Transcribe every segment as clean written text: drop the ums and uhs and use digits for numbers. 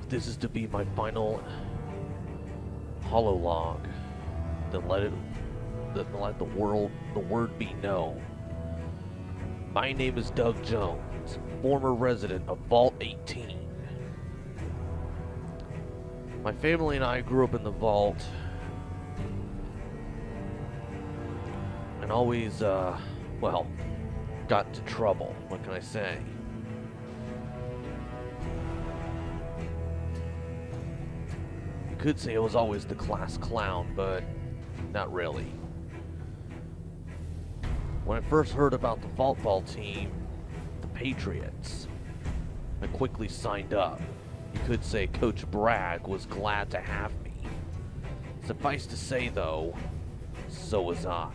This is to be my final hololog. Then let the word be known. My name is Doug Jones, former resident of Vault 18. My family and I grew up in the vault, and always, well, got into trouble. What can I say? You could say I was always the class clown, but not really. When I first heard about the Vault team, the Patriots, I quickly signed up. You could say Coach Bragg was glad to have me. Suffice to say, though, so was I.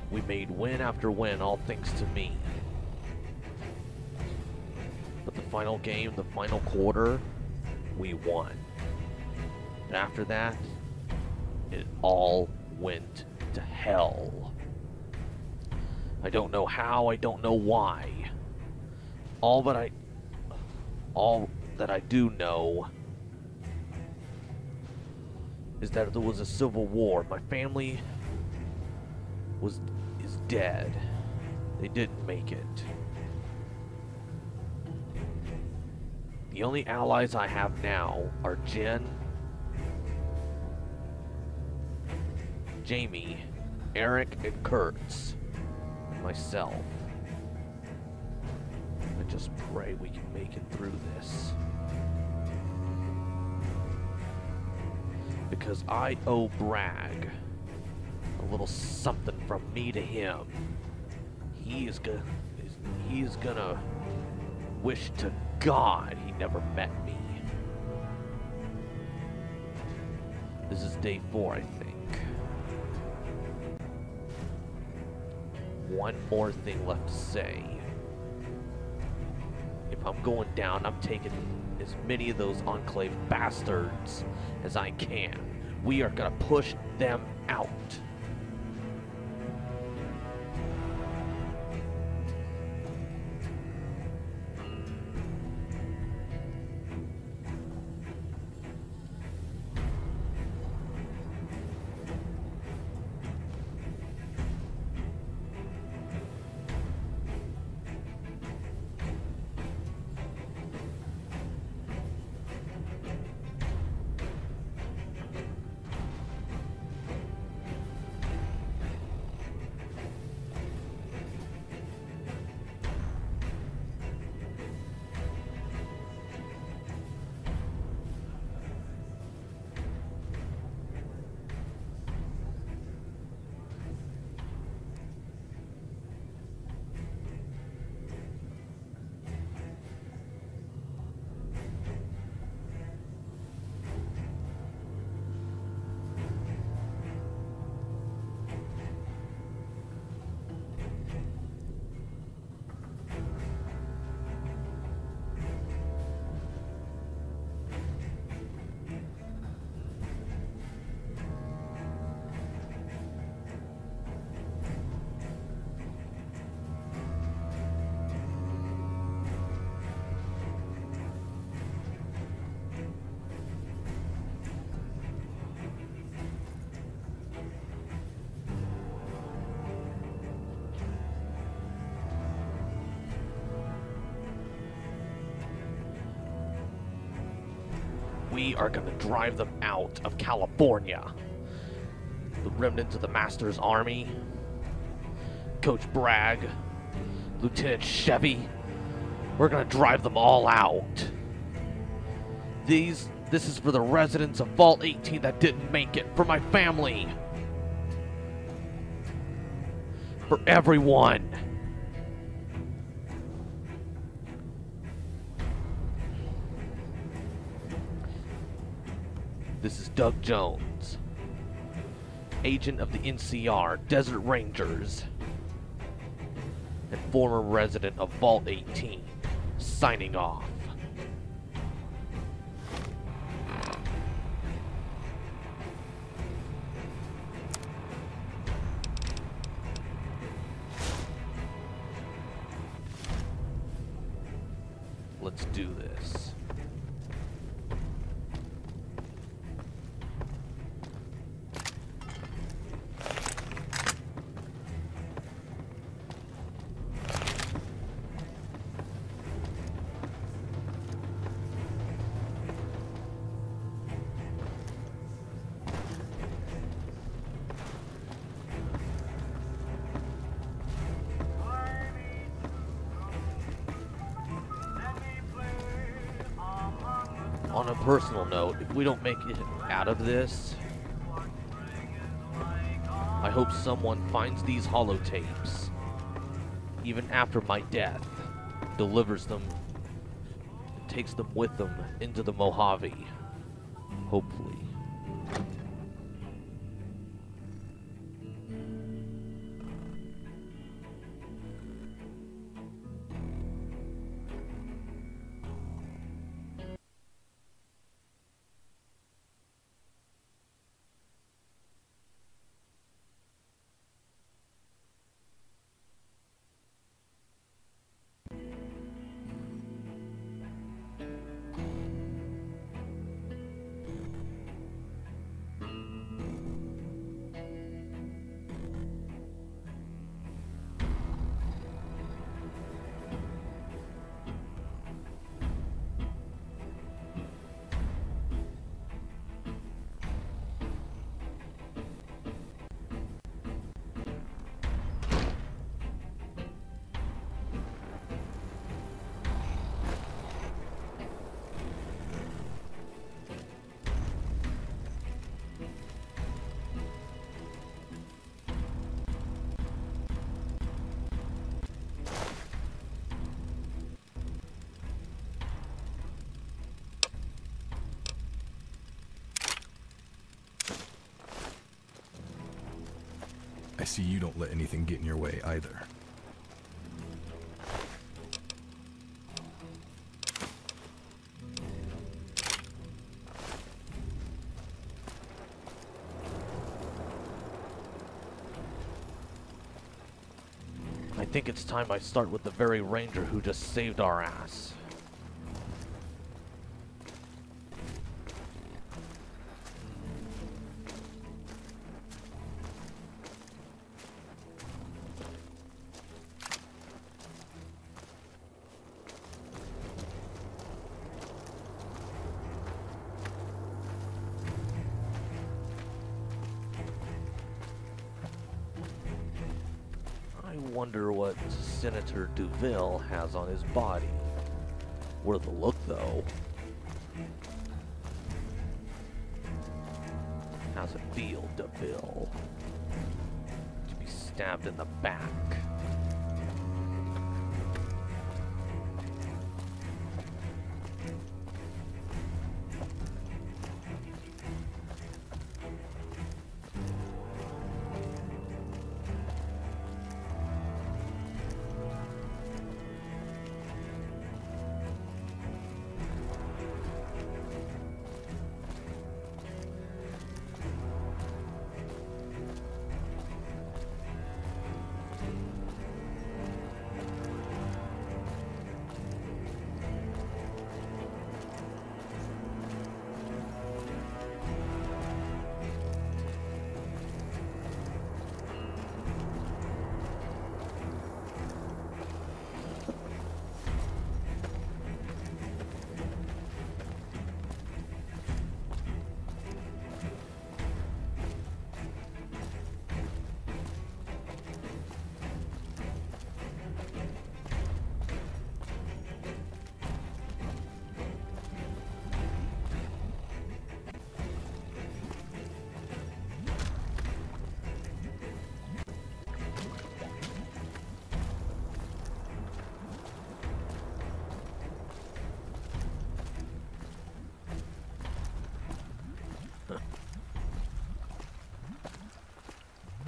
We made win after win, all thanks to me. But the final game, the final quarter, we won. And after that, it all went to hell. I don't know how, I don't know why. All that I do know is that there was a civil war. My family is dead. They didn't make it. The only allies I have now are Jen, Jamie, Eric, and Kurtz, and myself. I just pray we can make it through this. Because I owe Bragg a little something from me to him. He is gonna wish to God he never met me. This is day 4, I think. One more thing left to say. If I'm going down, I'm taking as many of those Enclave bastards as I can. We are gonna push them out. We are going to drive them out of California. The remnants of the Master's army, Coach Bragg, Lieutenant Chevy, we're going to drive them all out. This is for the residents of Vault 18 that didn't make it, for my family, for everyone. This is Doug Jones, agent of the NCR, Desert Rangers, and former resident of Vault 18, signing off. Let's do this. On a personal note, if we don't make it out of this, I hope someone finds these holotapes, even after my death, delivers them, and takes them with them into the Mojave. Hopefully. I see you don't let anything get in your way either. I think it's time I start with the very ranger who just saved our ass. I wonder what Senator Duville has on his body. Worth a look, though. How's it feel, Duville? To be stabbed in the back.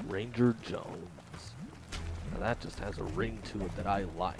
Ranger Jones. Now that just has a ring to it that I like.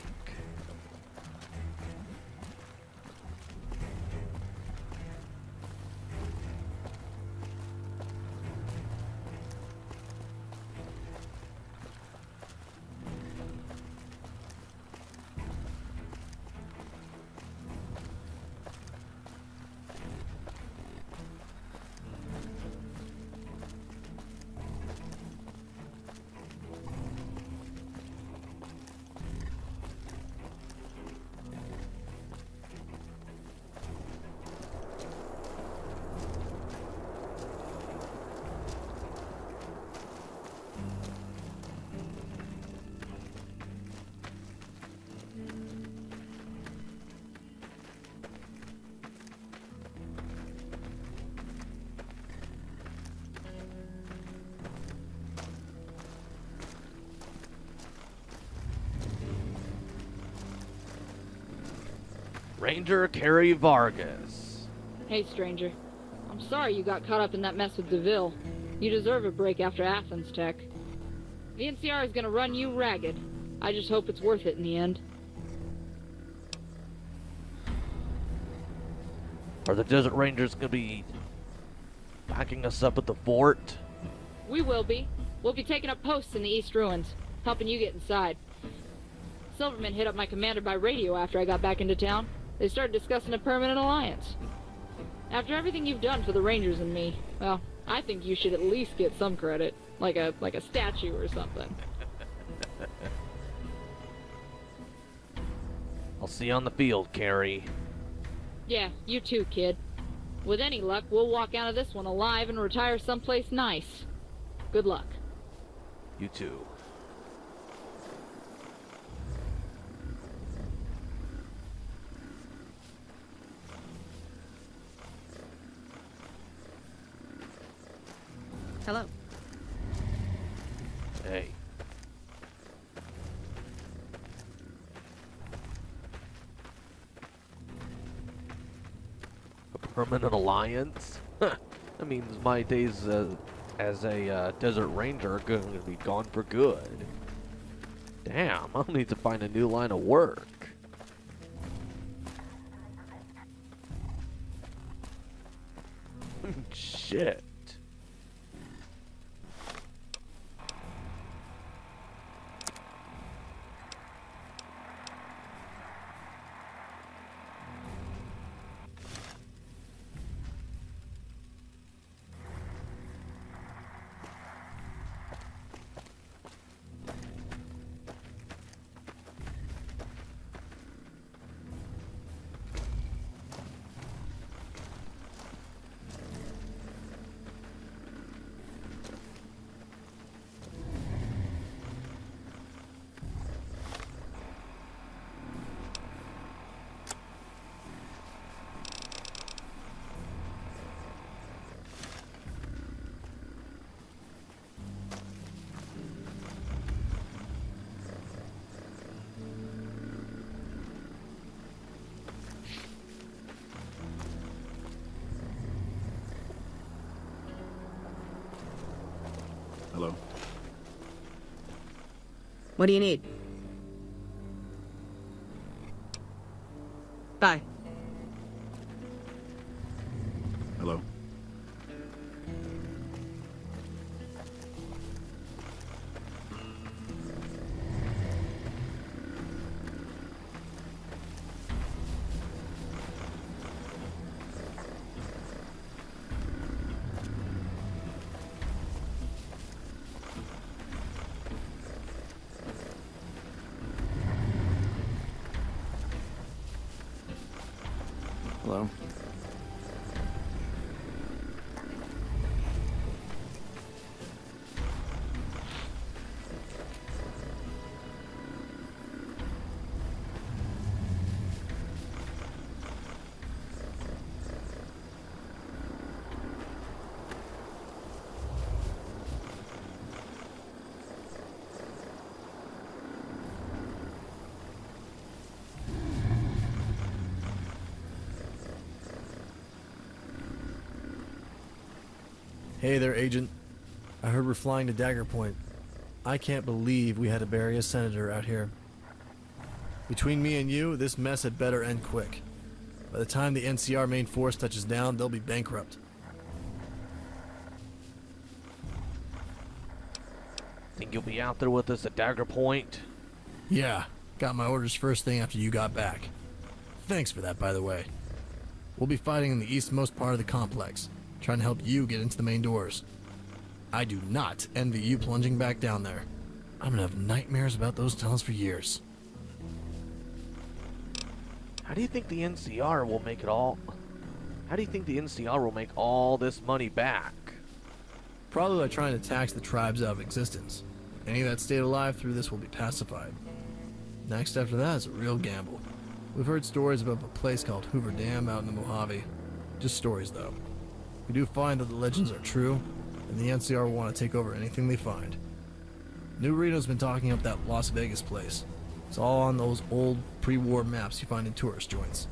Ranger Carrie Vargas. Hey, stranger. I'm sorry you got caught up in that mess with DeVille. You deserve a break after Athens Tech. The NCR is gonna run you ragged. I just hope it's worth it in the end. Are the Desert Rangers gonna be backing us up at the fort? We will be. We'll be taking up posts in the East Ruins, helping you get inside. Silverman hit up my commander by radio after I got back into town. They started discussing a permanent alliance. After everything you've done for the Rangers and me, well, I think you should at least get some credit. Like a statue or something. I'll see you on the field, Carrie. Yeah, you too, kid. With any luck, we'll walk out of this one alive and retire someplace nice. Good luck. You too. Hello. Hey. A permanent alliance? That means my days as a Desert Ranger are going to be gone for good. Damn, I'll need to find a new line of work. Shit. Hello. What do you need? Bye. Hello. Hello. Hey there, Agent. I heard we're flying to Daggerpoint. I can't believe we had to bury a senator out here. Between me and you, this mess had better end quick. By the time the NCR main force touches down, they'll be bankrupt. Think you'll be out there with us at Daggerpoint? Yeah, got my orders first thing after you got back. Thanks for that, by the way. We'll be fighting in the eastmost part of the complex, trying to help you get into the main doors. I do not envy you plunging back down there. I'm gonna have nightmares about those tunnels for years. How do you think the NCR will make it all? How do you think the NCR will make all this money back? Probably by trying to tax the tribes out of existence. Any that stayed alive through this will be pacified. Next after that is a real gamble. We've heard stories about a place called Hoover Dam out in the Mojave. Just stories, though. We do find that the legends are true, and the NCR will want to take over anything they find. New Reno's been talking up that Las Vegas place. It's all on those old pre-war maps you find in tourist joints.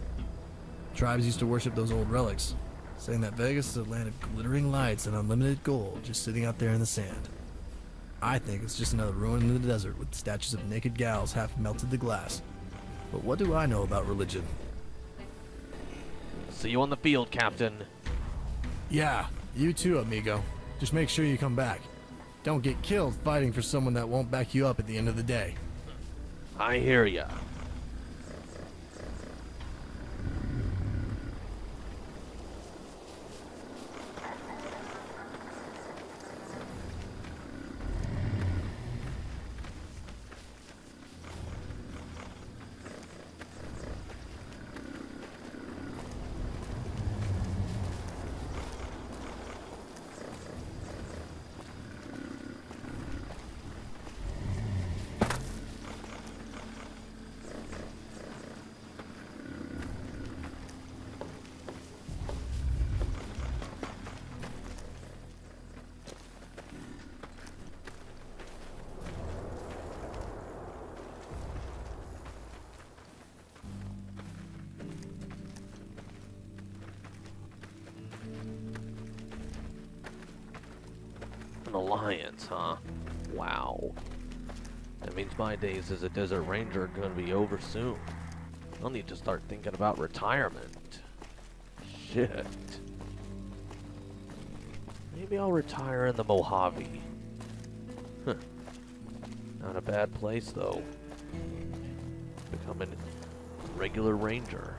Tribes used to worship those old relics, saying that Vegas is a land of glittering lights and unlimited gold just sitting out there in the sand. I think it's just another ruin in the desert with statues of naked gals half melted to glass. But what do I know about religion? See you on the field, Captain. Yeah, you too, amigo. Just make sure you come back. Don't get killed fighting for someone that won't back you up at the end of the day. I hear ya. Alliance, huh? Wow. That means my days as a desert ranger are gonna be over soon. I'll need to start thinking about retirement. Shit. Maybe I'll retire in the Mojave. Huh. Not a bad place, though. Becoming a regular ranger.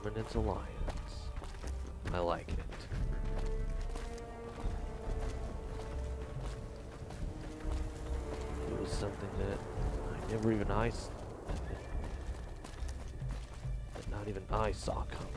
Permanent alliance. I like it. It was something that not even I saw coming.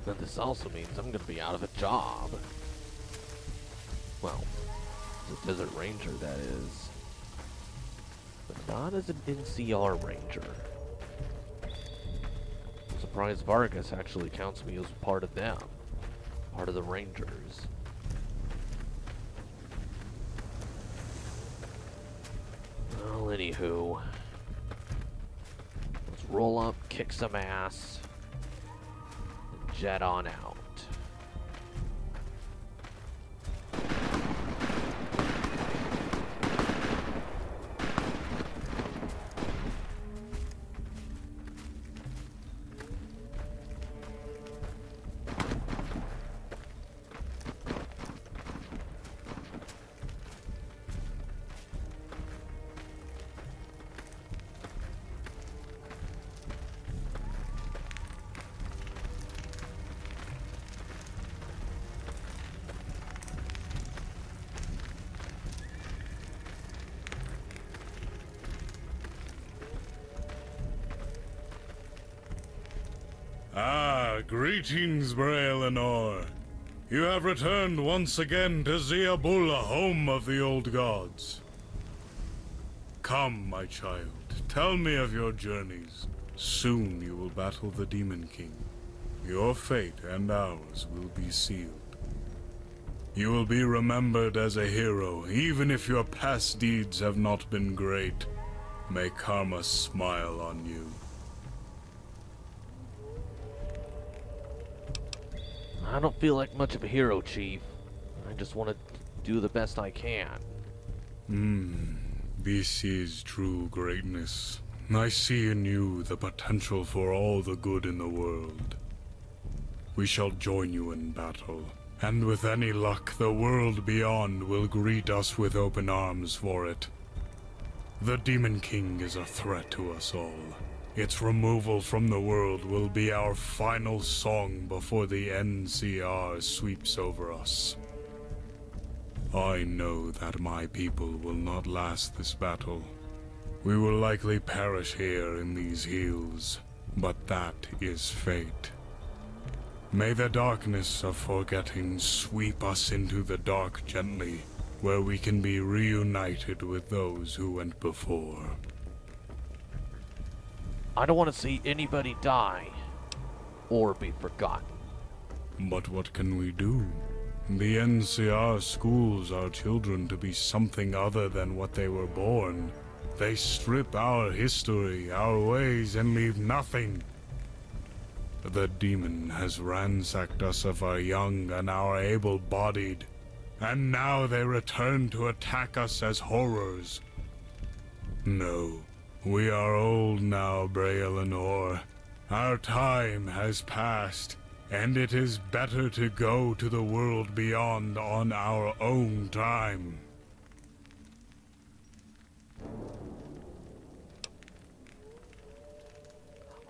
But this also means I'm going to be out of a job. Well, as a desert ranger, that is. But not as an NCR ranger. Surprised Vargas actually counts me as part of them. Part of the Rangers. Well, anywho. Let's roll up, kick some ass, and jet on out. Greetings, Bray Eleanor. You have returned once again to Ziabulla, home of the old gods. Come, my child, tell me of your journeys. Soon you will battle the Demon King. Your fate and ours will be sealed. You will be remembered as a hero, even if your past deeds have not been great. May karma smile on you. I don't feel like much of a hero, Chief. I just want to do the best I can. This is true greatness. I see in you the potential for all the good in the world. We shall join you in battle, and with any luck, the world beyond will greet us with open arms for it. The Demon King is a threat to us all. Its removal from the world will be our final song before the NCR sweeps over us. I know that my people will not last this battle. We will likely perish here in these hills, but that is fate. May the darkness of forgetting sweep us into the dark gently, where we can be reunited with those who went before. I don't want to see anybody die or be forgotten. But what can we do? The NCR schools our children to be something other than what they were born. They strip our history, our ways, and leave nothing. The demon has ransacked us of our young and our able-bodied, and now they return to attack us as horrors. No. We are old now, Bray Eleanor. Our time has passed, and it is better to go to the world beyond on our own time.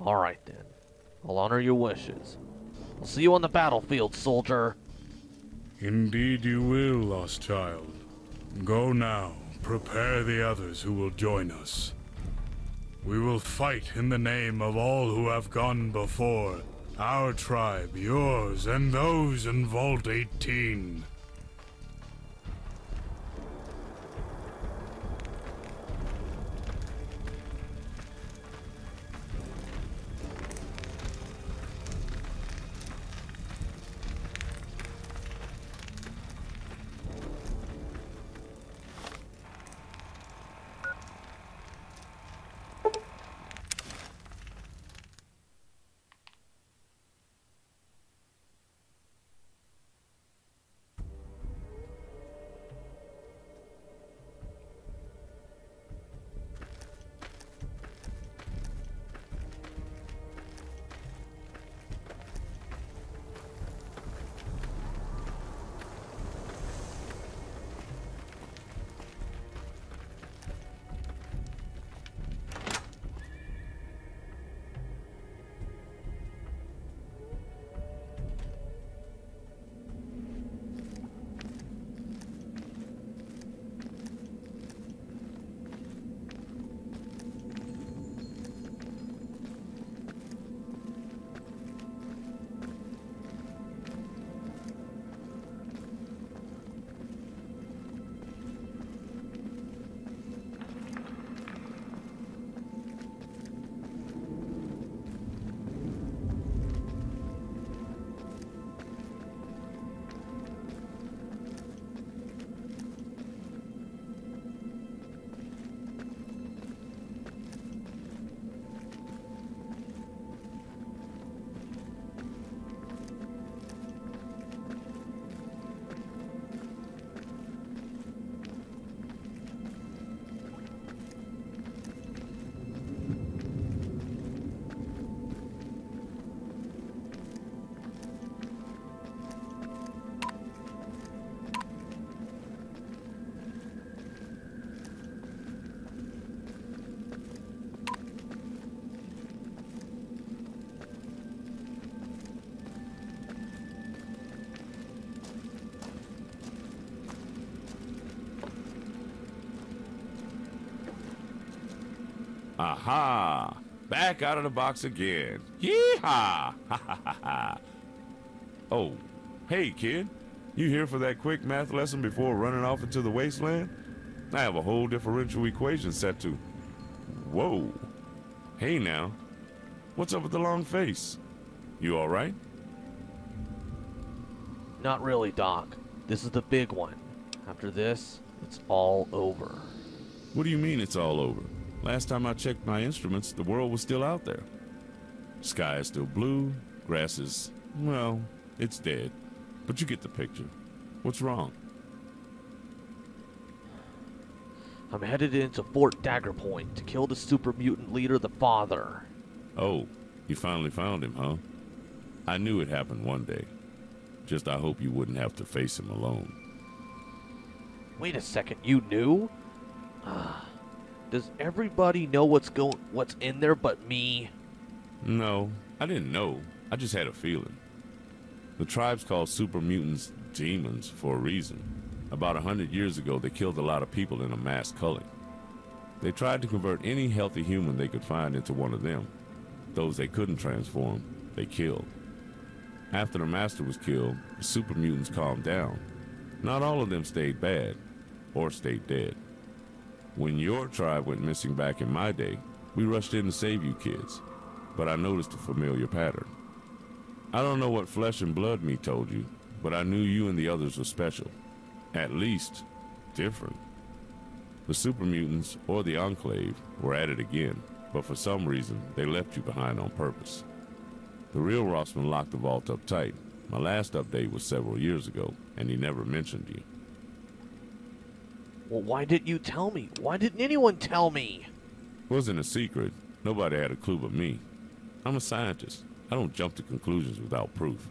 Alright then. I'll honor your wishes. I'll see you on the battlefield, soldier. Indeed you will, lost child. Go now. Prepare the others who will join us. We will fight in the name of all who have gone before. Our tribe, yours, and those in Vault 18. Aha! Back out of the box again. Yee-haw! Ha ha ha ha. Oh, hey kid. You here for that quick math lesson before running off into the wasteland? I have a whole differential equation set to... Whoa. Hey now. What's up with the long face? You alright? Not really, Doc. This is the big one. After this, it's all over. What do you mean it's all over? Last time I checked my instruments, the world was still out there. Sky is still blue, grass is, well, it's dead. But you get the picture. What's wrong? I'm headed into Fort Daggerpoint to kill the super mutant leader, the Father. Oh, you finally found him, huh? I knew it happened one day. Just I hope you wouldn't have to face him alone. Wait a second, you knew? Does everybody know what's in there but me? No, I didn't know. I just had a feeling. The tribes called super mutants demons for a reason. About 100 years ago, they killed a lot of people in a mass culling. They tried to convert any healthy human they could find into one of them. Those they couldn't transform, they killed. After the master was killed, the super mutants calmed down. Not all of them stayed bad, or stayed dead. When your tribe went missing back in my day, we rushed in to save you kids, but I noticed a familiar pattern. I don't know what flesh and blood me told you, but I knew you and the others were special. At least, different. The super mutants, or the Enclave, were at it again, but for some reason, they left you behind on purpose. The real Rossman locked the vault up tight. My last update was several years ago, and he never mentioned you. Well, why didn't you tell me? Why didn't anyone tell me? Wasn't a secret. Nobody had a clue but me. I'm a scientist. I don't jump to conclusions without proof.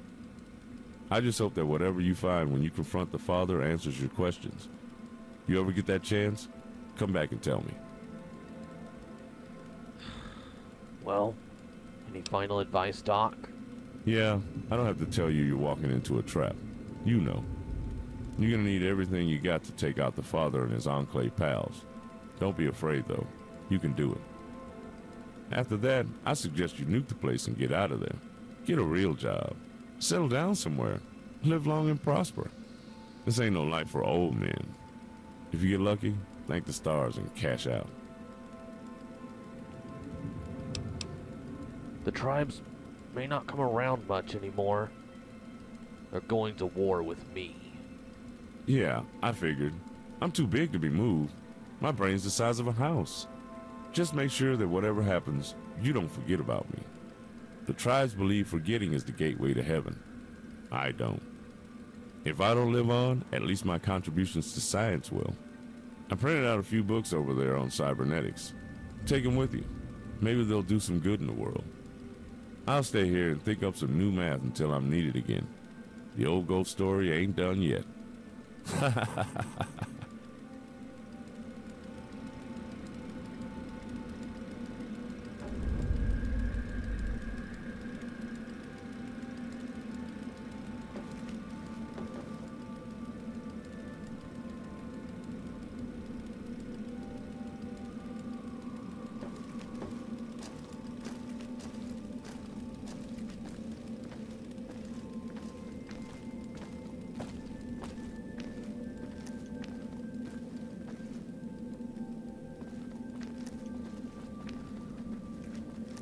I just hope that whatever you find when you confront the Father answers your questions. You ever get that chance, come back and tell me. Well, any final advice, Doc? Yeah, I don't have to tell you you're walking into a trap. You know. You're gonna need everything you got to take out the Father and his Enclave pals. Don't be afraid, though. You can do it. After that, I suggest you nuke the place and get out of there. Get a real job. Settle down somewhere. Live long and prosper. This ain't no life for old men. If you get lucky, thank the stars and cash out. The tribes may not come around much anymore. They're going to war with me. Yeah, I figured. I'm too big to be moved. My brain's the size of a house. Just make sure that whatever happens, you don't forget about me. The tribes believe forgetting is the gateway to heaven. I don't. If I don't live on, at least my contributions to science will. I printed out a few books over there on cybernetics. Take them with you. Maybe they'll do some good in the world. I'll stay here and think up some new math until I'm needed again. The old ghost story ain't done yet.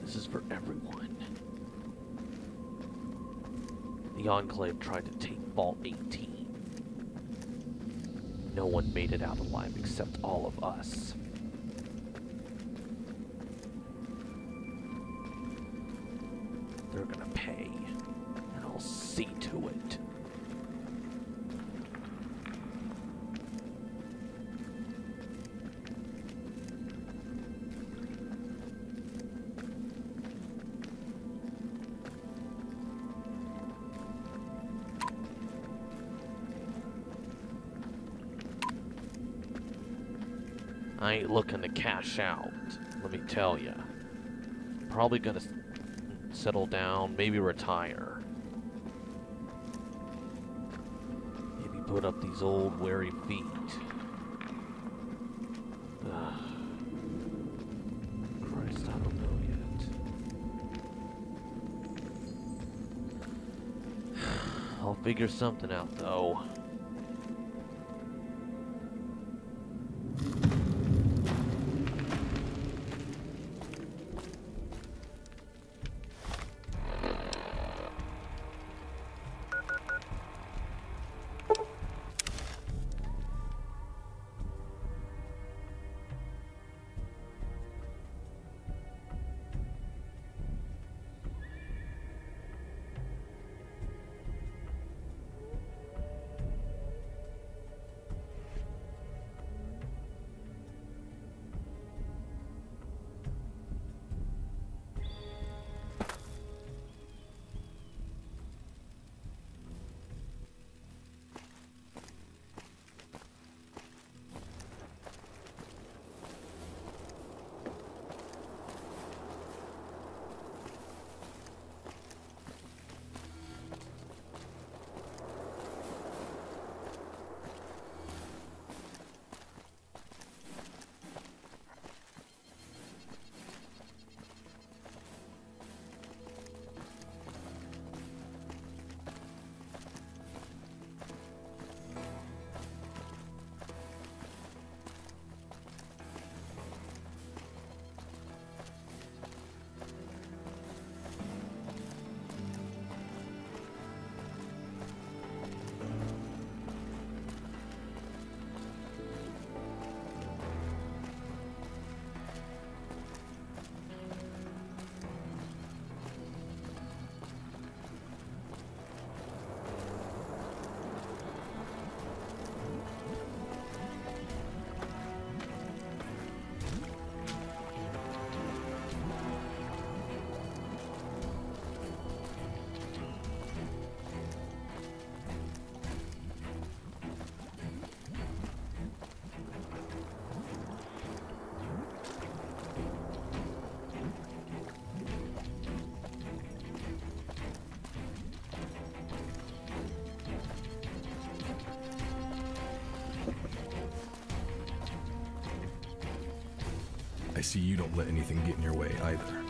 This is for everyone. The Enclave tried to take Vault 18. No one made it out alive except all of us. They're gonna pay, and I'll see to it. I ain't looking to cash out, let me tell ya. Probably gonna settle down, maybe retire. Maybe put up these old weary feet. Ugh. figure something out, though. I see you don't let anything get in your way either.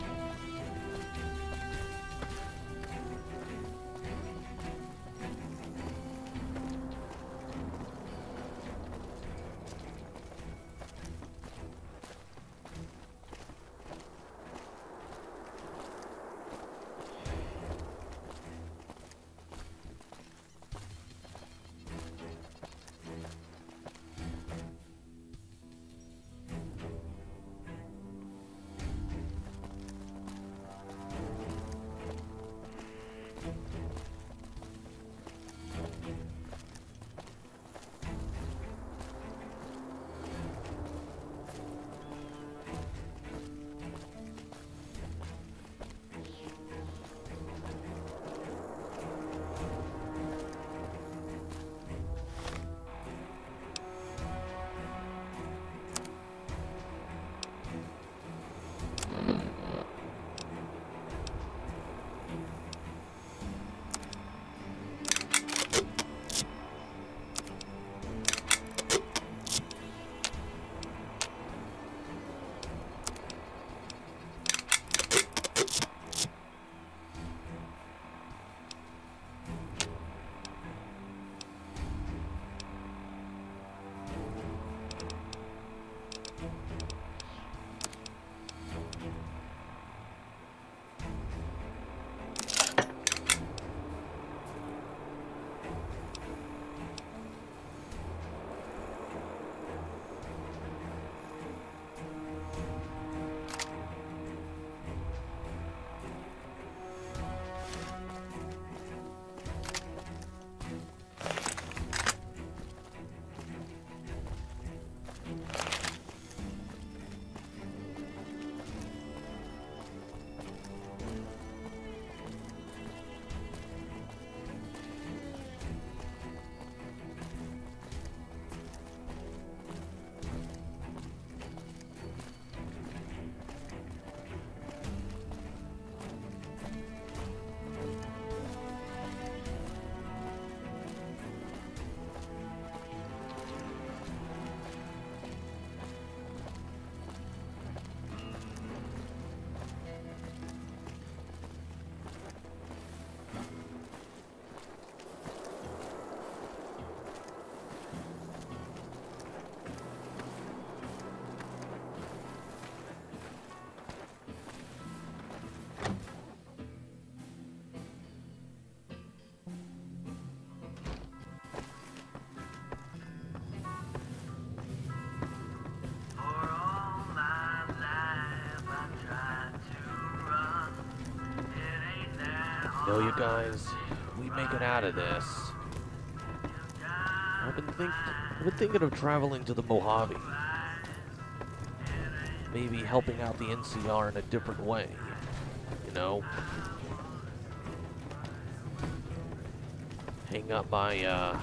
know, you guys, if we make it out of this, I've been thinking of traveling to the Mojave. Maybe helping out the NCR in a different way, you know? Hang up my,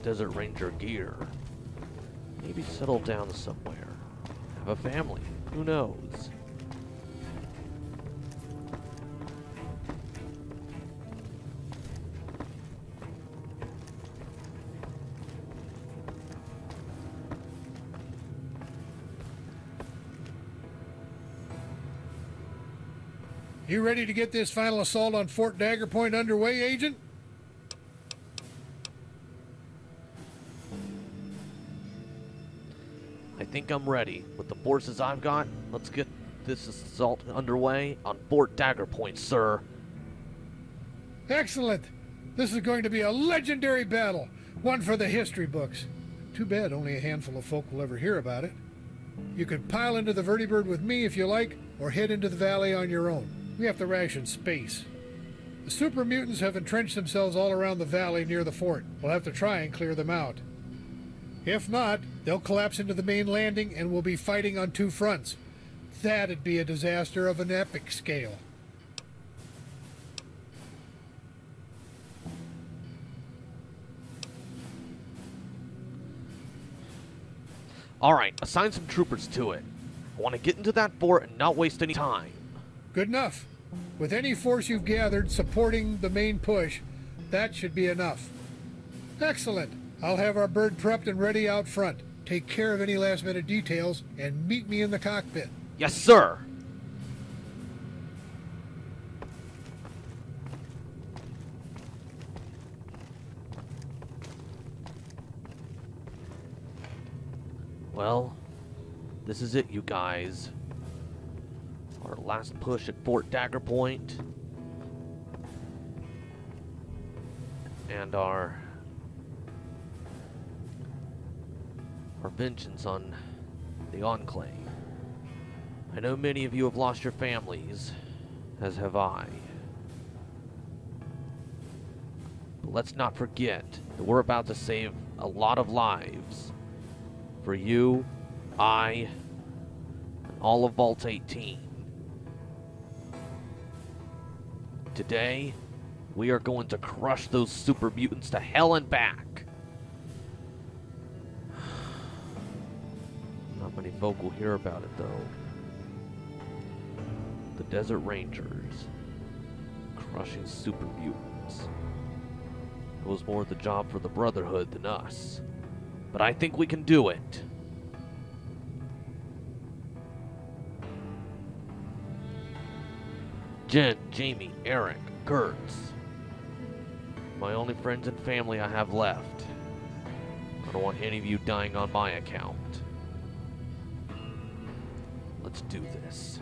Desert Ranger gear. Maybe settle down somewhere. Have a family. Who knows? You ready to get this final assault on Fort Daggerpoint underway, Agent? I think I'm ready. With the forces I've got, let's get this assault underway on Fort Daggerpoint, sir. Excellent! This is going to be a legendary battle, one for the history books. Too bad only a handful of folk will ever hear about it. You can pile into the Vertibird with me if you like, or head into the valley on your own. We have to ration space. The super mutants have entrenched themselves all around the valley near the fort. We'll have to try and clear them out. If not, they'll collapse into the main landing and we'll be fighting on two fronts. That'd be a disaster of an epic scale. Alright, assign some troopers to it. I want to get into that fort and not waste any time. Good enough. With any force you've gathered supporting the main push, that should be enough. Excellent. I'll have our bird prepped and ready out front. Take care of any last-minute details and meet me in the cockpit. Yes, sir. Well, this is it, you guys. Our last push at Fort Daggerpoint. And our vengeance on the Enclave. I know many of you have lost your families, as have I. But let's not forget that we're about to save a lot of lives. For you, I, and all of Vault 18. Today, we are going to crush those super mutants to hell and back. Not many folk will hear about it, though. The Desert Rangers crushing super mutants. It was more the job for the Brotherhood than us. But I think we can do it. Jen, Jamie, Eric, Gertz. My only friends and family I have left. I don't want any of you dying on my account. Let's do this.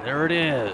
There it is.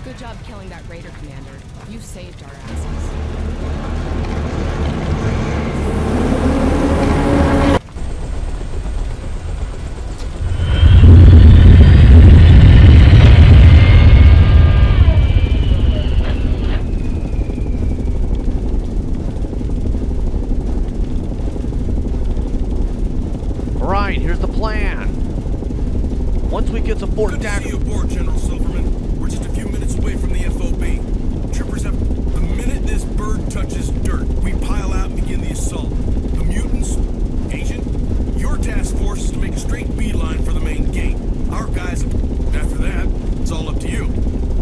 Good job killing that raider, Commander. You saved our asses. Alright, here's the plan. Once we get to Fort Good to Dagger... see you aboard, General Silverman. We're just a few minutes away from the FOB. Troopers have... The minute this bird touches dirt, we pile out and begin the assault. The mutants, Agent, your task force is to make a straight beeline for the main gate. Our guys... After that, it's all up to you.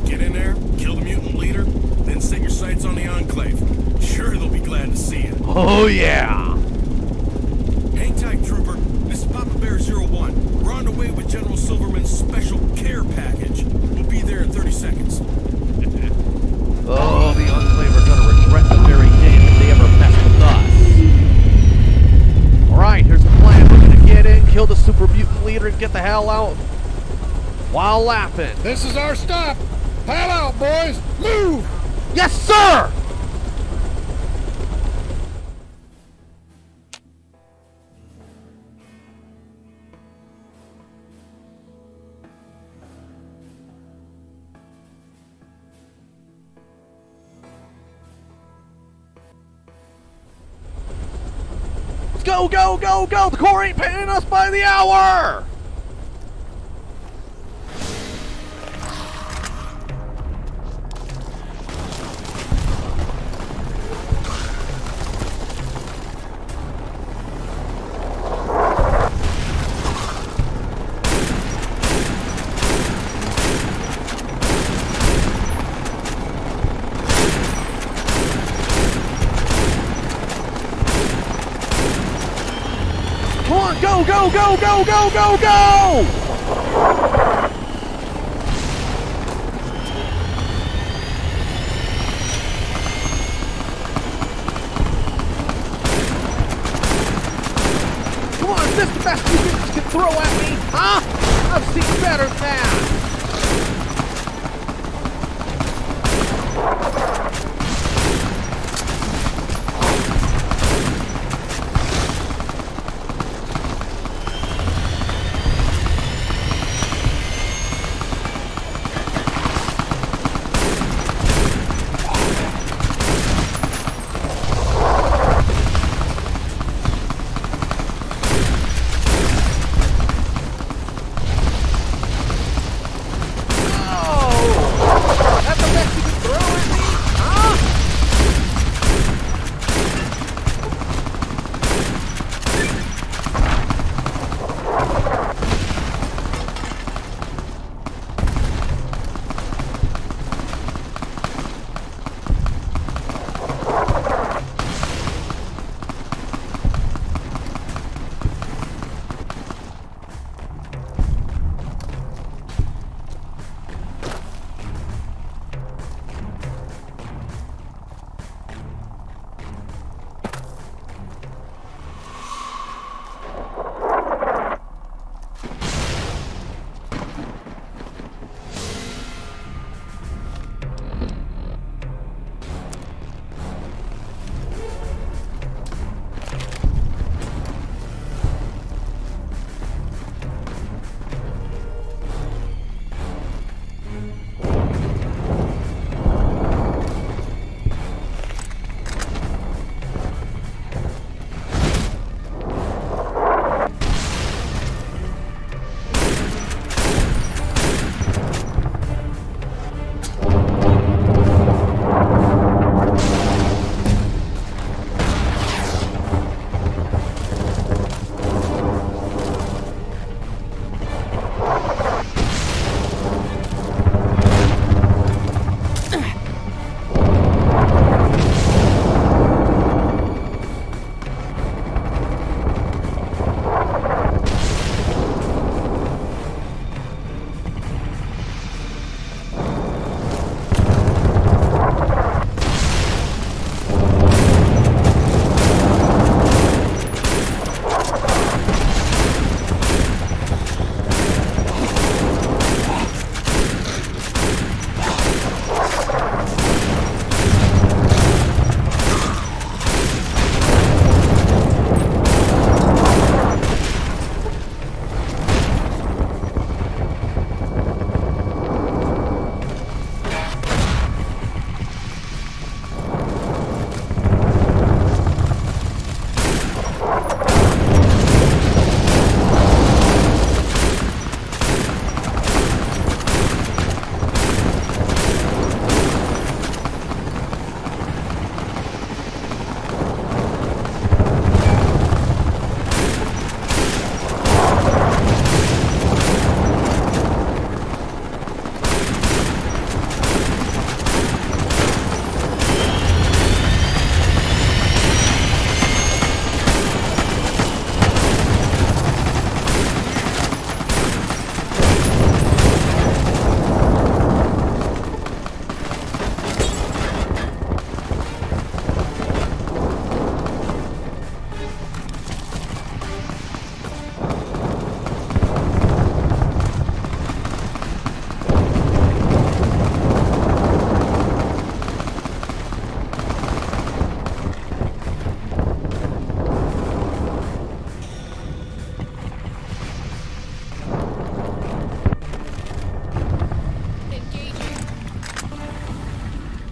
Get in there, kill the mutant leader, then set your sights on the Enclave. Sure, they'll be glad to see you. Oh, yeah! Hang tight, Trooper. This is Papa Bear 01. We're on the way with General Silverman's special care package. We'll be there in 30 seconds. Oh, the Enclave are gonna regret the very day that they ever messed with us. Alright, here's the plan. We're gonna get in, kill the super mutant leader, and get the hell out while laughing. This is our stop. Pile out, boys. Move! Yes, sir! Go, go, go, go! The Corps ain't paying us by the hour! Come on, go, go, go, go, go, go, go! Come on, is this the best you can throw at me? Huh? I've seen better than that!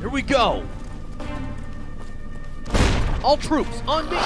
Here we go. All troops on me.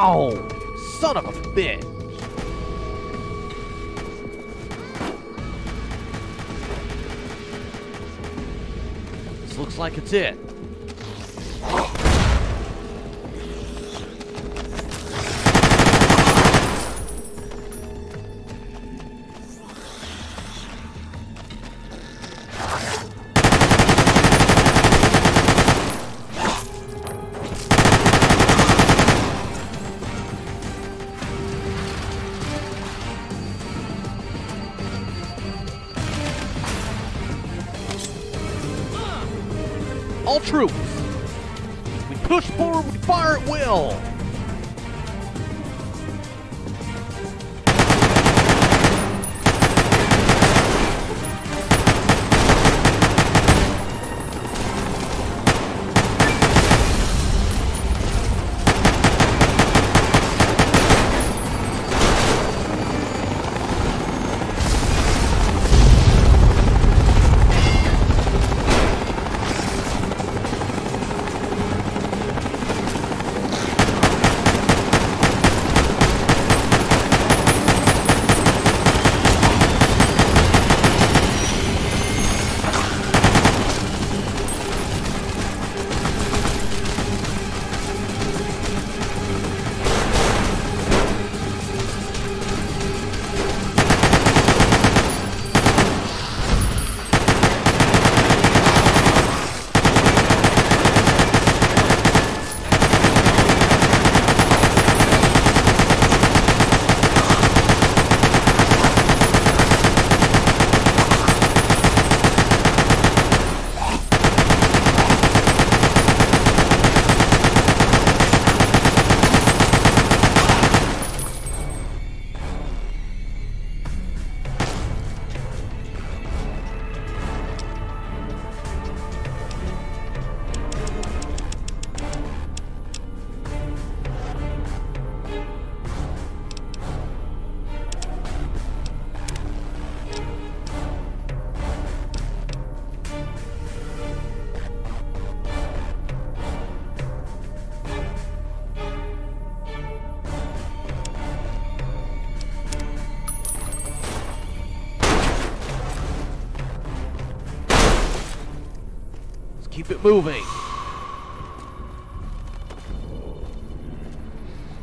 Ow! Son of a bitch! This looks like it's it. All troops, we push forward, we fire at will. Keep it moving.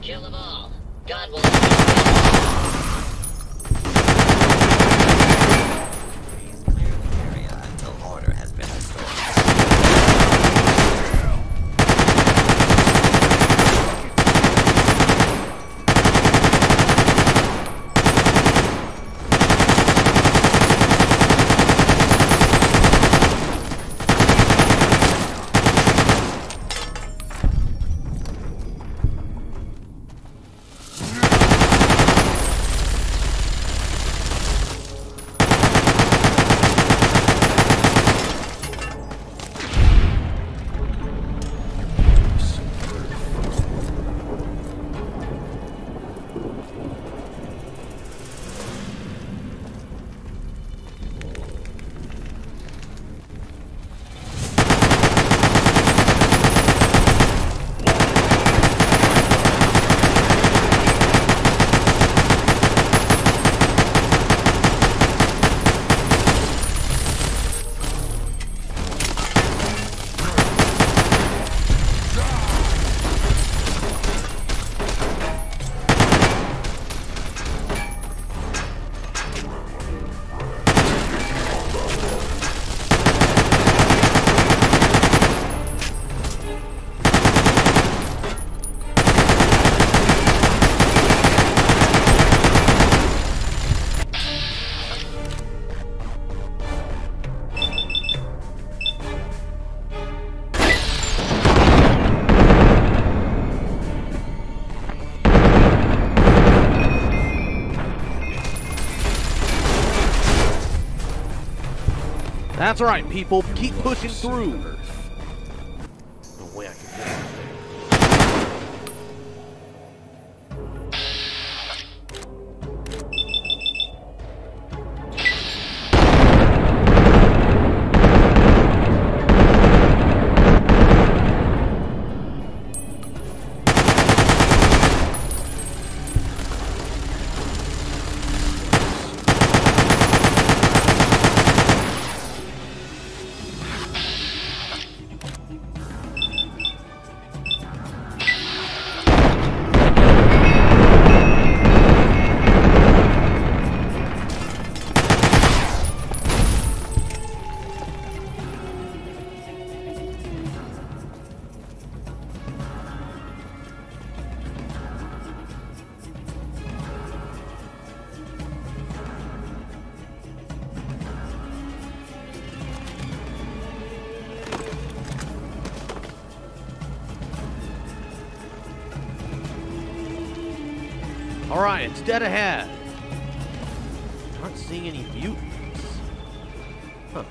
Kill them all. God will. Please clear the area until order has been restored. That's right, people. Keep pushing through. No way I can get out of there. Alright, it's dead ahead. Not seeing any mutants. Huh.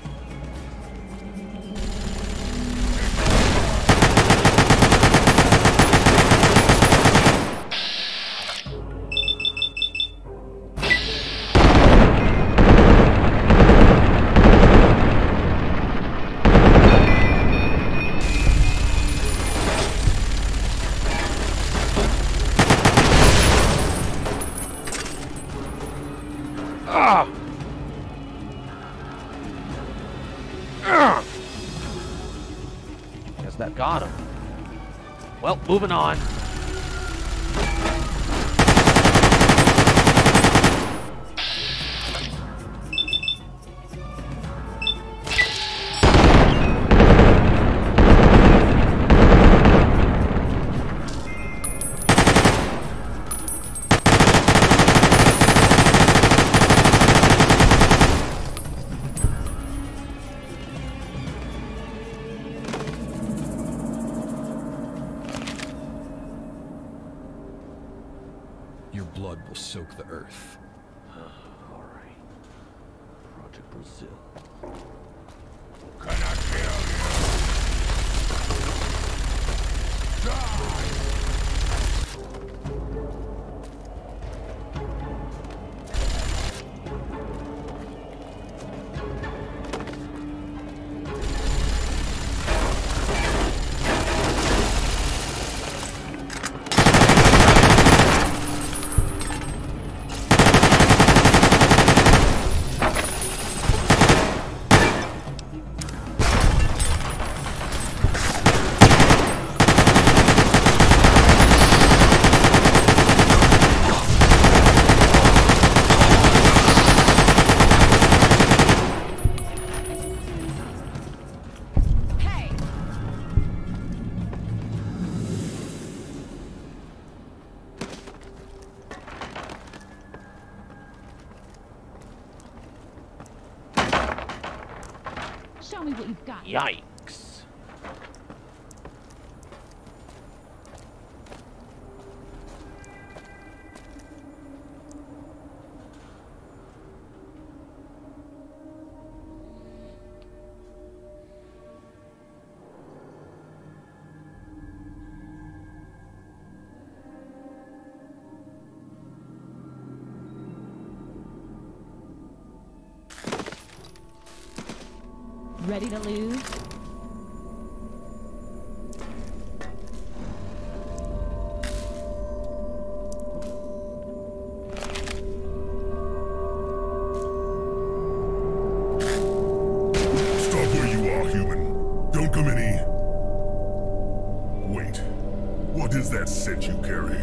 Guess that got him. Well, moving on. Your blood will soak the earth. All right. Project Brazil. Can I kill you? Die! Show me what you've got. Yikes. Ready to lose? Stop where you are, human. Don't come any... Wait. What is that scent you carry?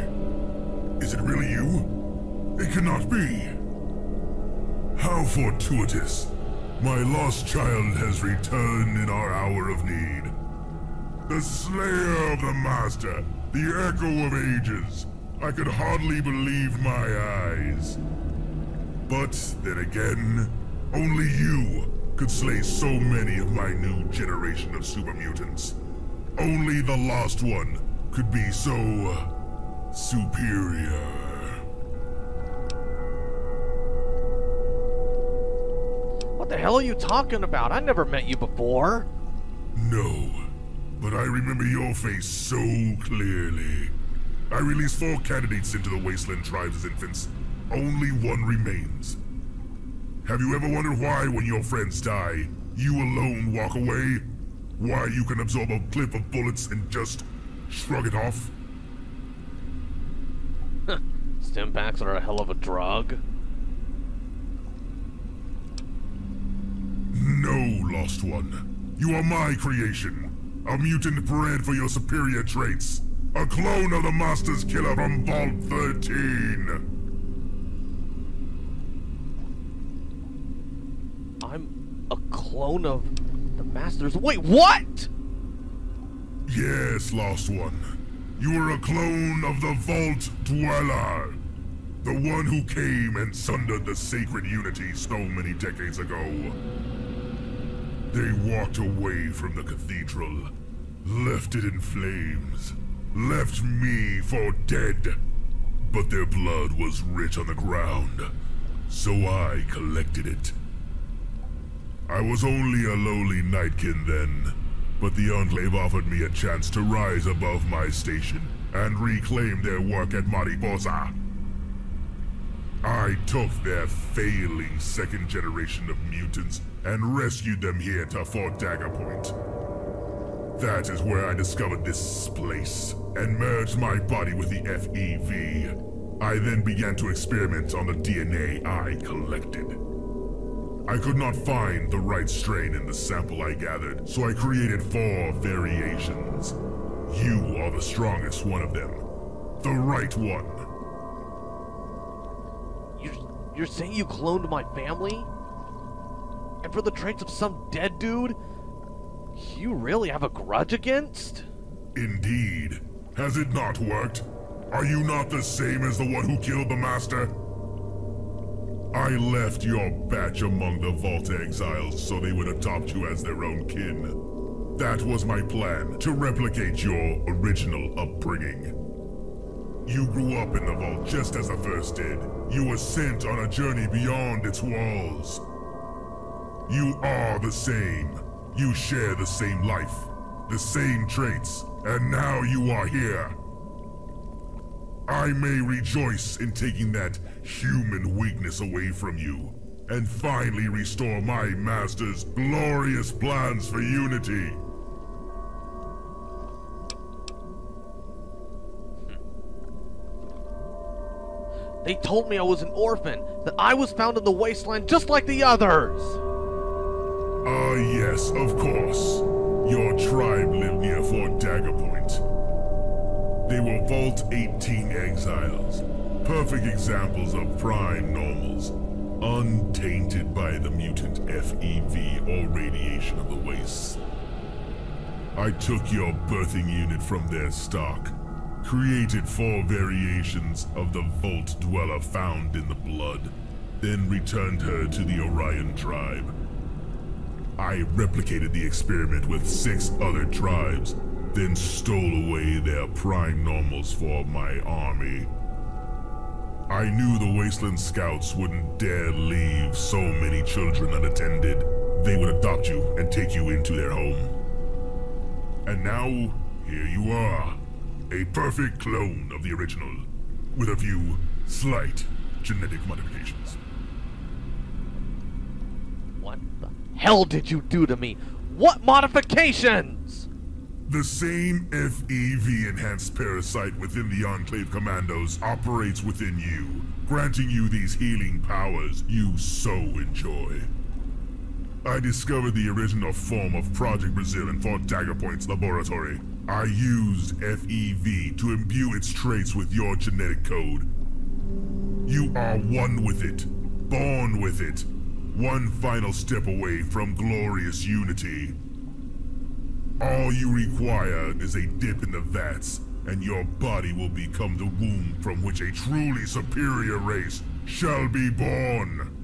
Is it really you? It cannot be. How fortuitous. My lost child has returned in our hour of need. The slayer of the master, the echo of ages. I could hardly believe my eyes. But then again, only you could slay so many of my new generation of super mutants. Only the lost one could be so... superior. What the hell are you talking about? I never met you before. No, but I remember your face so clearly. I released 4 candidates into the Wasteland tribes as infants. Only one remains. Have you ever wondered why, when your friends die, you alone walk away? Why you can absorb a cliff of bullets and just shrug it off? Stim packs are a hell of a drug. No, Lost One. You are my creation. A mutant bred for your superior traits. A clone of the Master's killer from Vault 13. I'm a clone of the Master's... Wait, what?! Yes, Lost One. You are a clone of the Vault Dweller. The one who came and sundered the sacred unity so many decades ago. They walked away from the cathedral, left it in flames, left me for dead. But their blood was rich on the ground, so I collected it. I was only a lowly Nightkin then, but the Enclave offered me a chance to rise above my station and reclaim their work at Mariposa. I took their failing second generation of mutants and rescued them here to Fort Daggerpoint. That is where I discovered this place and merged my body with the FEV. I then began to experiment on the DNA I collected. I could not find the right strain in the sample I gathered, so I created 4 variations. You are the strongest one of them. The right one. You're saying you cloned my family? And for the traits of some dead dude? You really have a grudge against? Indeed. Has it not worked? Are you not the same as the one who killed the Master? I left your batch among the Vault Exiles so they would adopt you as their own kin. That was my plan, to replicate your original upbringing. You grew up in the Vault just as the First did. You were sent on a journey beyond its walls. You are the same. You share the same life, the same traits, and now you are here. I may rejoice in taking that human weakness away from you, and finally restore my Master's glorious plans for unity. They told me I was an orphan, that I was found in the wasteland just like the others! Yes, of course. Your tribe lived near Fort Daggerpoint. They were Vault 18 exiles, perfect examples of prime normals, untainted by the mutant FEV or radiation of the wastes. I took your birthing unit from their stock, created 4 variations of the Vault Dweller found in the blood, then returned her to the Orion tribe. I replicated the experiment with 6 other tribes, then stole away their prime normals for my army. I knew the Wasteland Scouts wouldn't dare leave so many children unattended. They would adopt you and take you into their home. And now, here you are, a perfect clone of the original, with a few slight genetic modifications. What the hell did you do to me? What modifications? The same FEV-enhanced parasite within the Enclave Commandos operates within you, granting you these healing powers you so enjoy. I discovered the original form of Project Brazil in Fort Daggerpoint's laboratory. I used FEV to imbue its traits with your genetic code. You are one with it, born with it, one final step away from glorious unity. All you require is a dip in the vats, and your body will become the womb from which a truly superior race shall be born.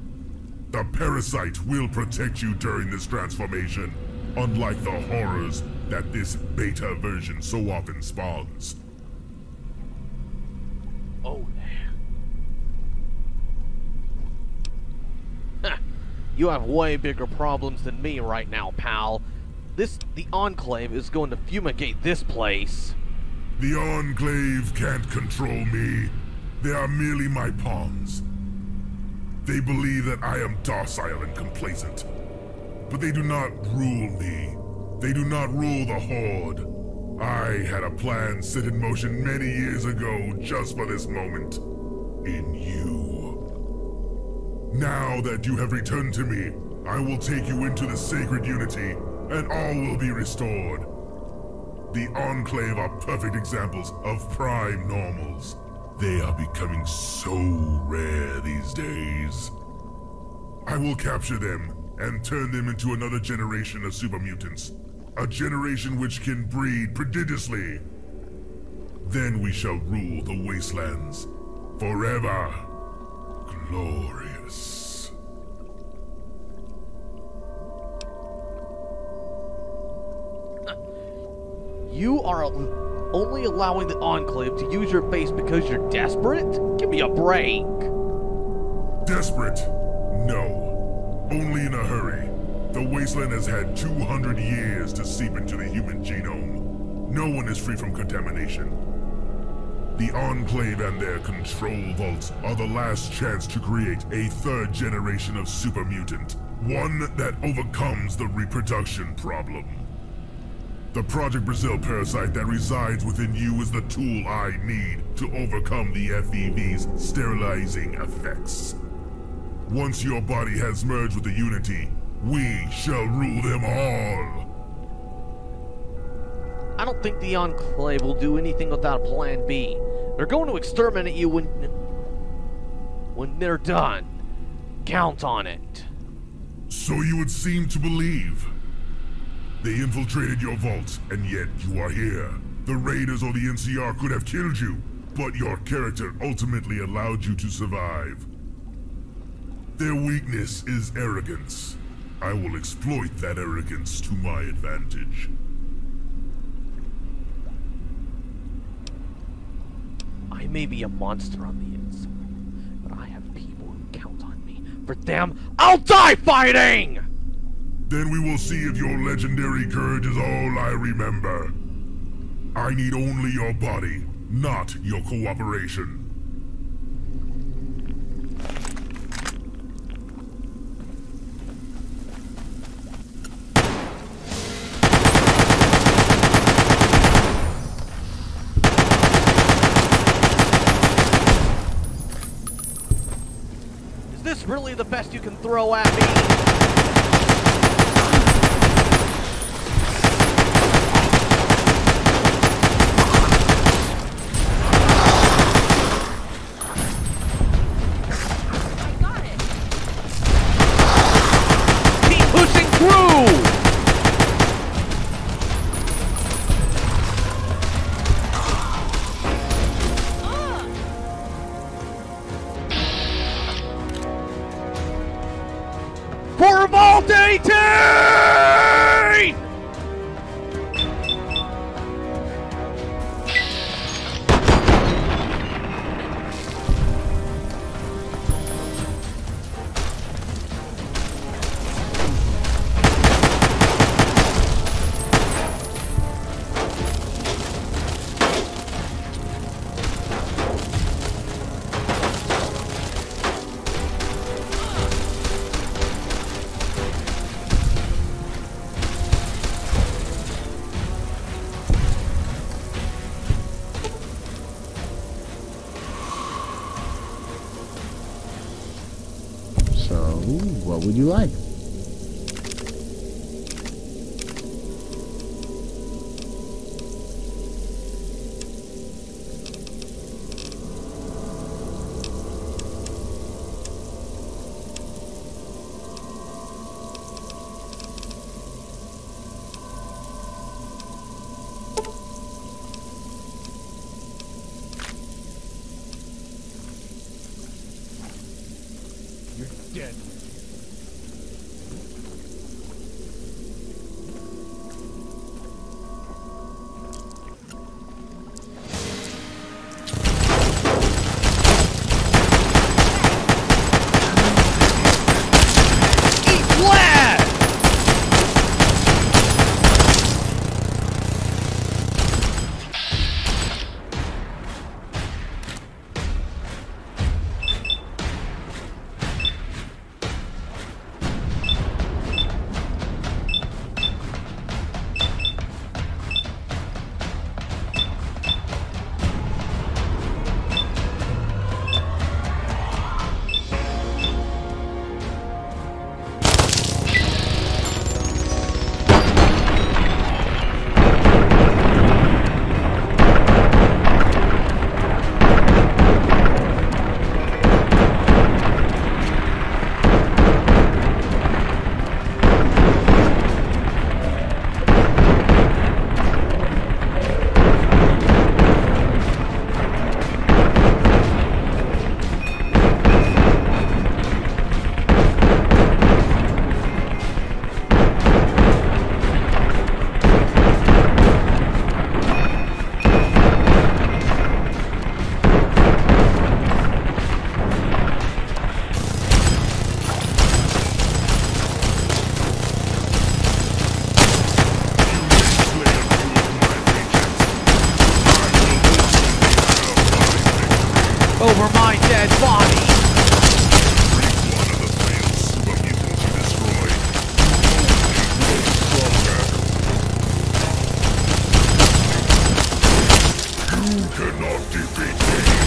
The parasite will protect you during this transformation, unlike the horrors that this beta version so often spawns. Oh, you have way bigger problems than me right now, pal. The Enclave is going to fumigate this place. The Enclave can't control me. They are merely my pawns. They believe that I am docile and complacent. But they do not rule me. They do not rule the Horde. I had a plan set in motion many years ago just for this moment. In you. Now that you have returned to me, I will take you into the sacred unity, and all will be restored. The Enclave are perfect examples of prime normals. They are becoming so rare these days. I will capture them and turn them into another generation of super mutants. A generation which can breed prodigiously. Then we shall rule the wastelands forever. Glorious. You are only allowing the Enclave to use your base because you're desperate? Give me a break. Desperate? No. Only in a hurry. The wasteland has had 200 years to seep into the human genome. No one is free from contamination. The Enclave and their control vaults are the last chance to create a 3rd generation of super mutant. One that overcomes the reproduction problem. The Project Brazil parasite that resides within you is the tool I need to overcome the FEV's sterilizing effects. Once your body has merged with the Unity, we shall rule them all. I don't think the Enclave will do anything without a plan B. They're going to exterminate you when they're done. Count on it. So you would seem to believe. They infiltrated your vault, and yet you are here. The Raiders or the NCR could have killed you, but your character ultimately allowed you to survive. Their weakness is arrogance. I will exploit that arrogance to my advantage. I may be a monster on the inside, but I have people who count on me. For them, I'll die fighting! Then we will see if your legendary courage is all I remember. I need only your body, not your cooperation. Is this really the best you can throw at me? For What would you like? Dead. Over my dead body! You cannot defeat me!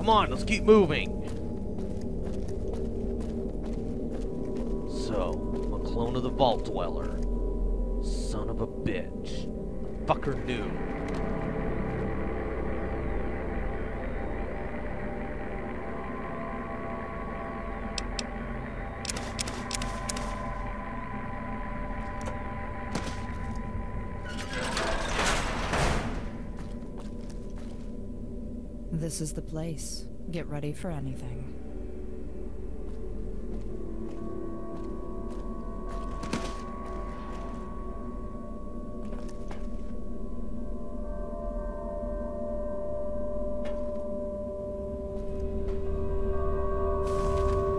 Come on, let's keep moving. So, I'm a clone of the Vault Dweller. Son of a bitch. Fucker knew. This is the place. Get ready for anything.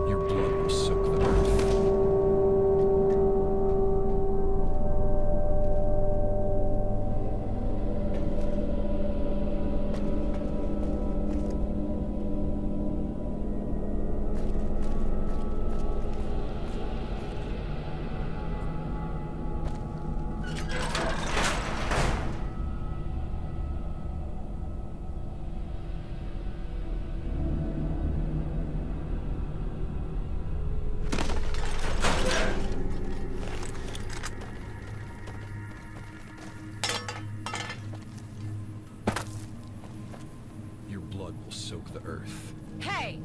Your blood will soak the earth. Your blood will soak the earth. Hey!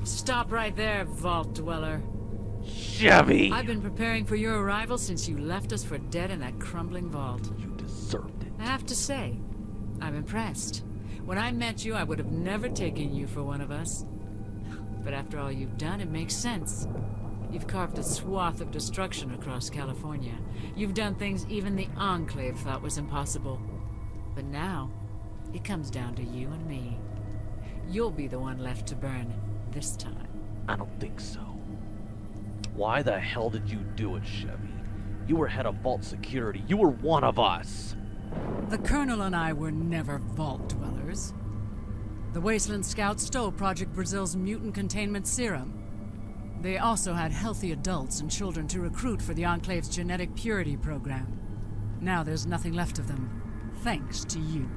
Stop right there, Vault Dweller. Chevy! I've been preparing for your arrival since you left us for dead in that crumbling vault. You deserved it. I have to say, I'm impressed. When I met you, I would have never taken you for one of us. But after all you've done, it makes sense. You've carved a swath of destruction across California. You've done things even the Enclave thought was impossible. But now, it comes down to you and me. You'll be the one left to burn this time. I don't think so. Why the hell did you do it, Chevy? You were head of Vault Security. You were one of us. The Colonel and I were never Vault Dwellers. The Wasteland Scouts stole Project Brazil's mutant containment serum. They also had healthy adults and children to recruit for the Enclave's genetic purity program. Now there's nothing left of them, thanks to you.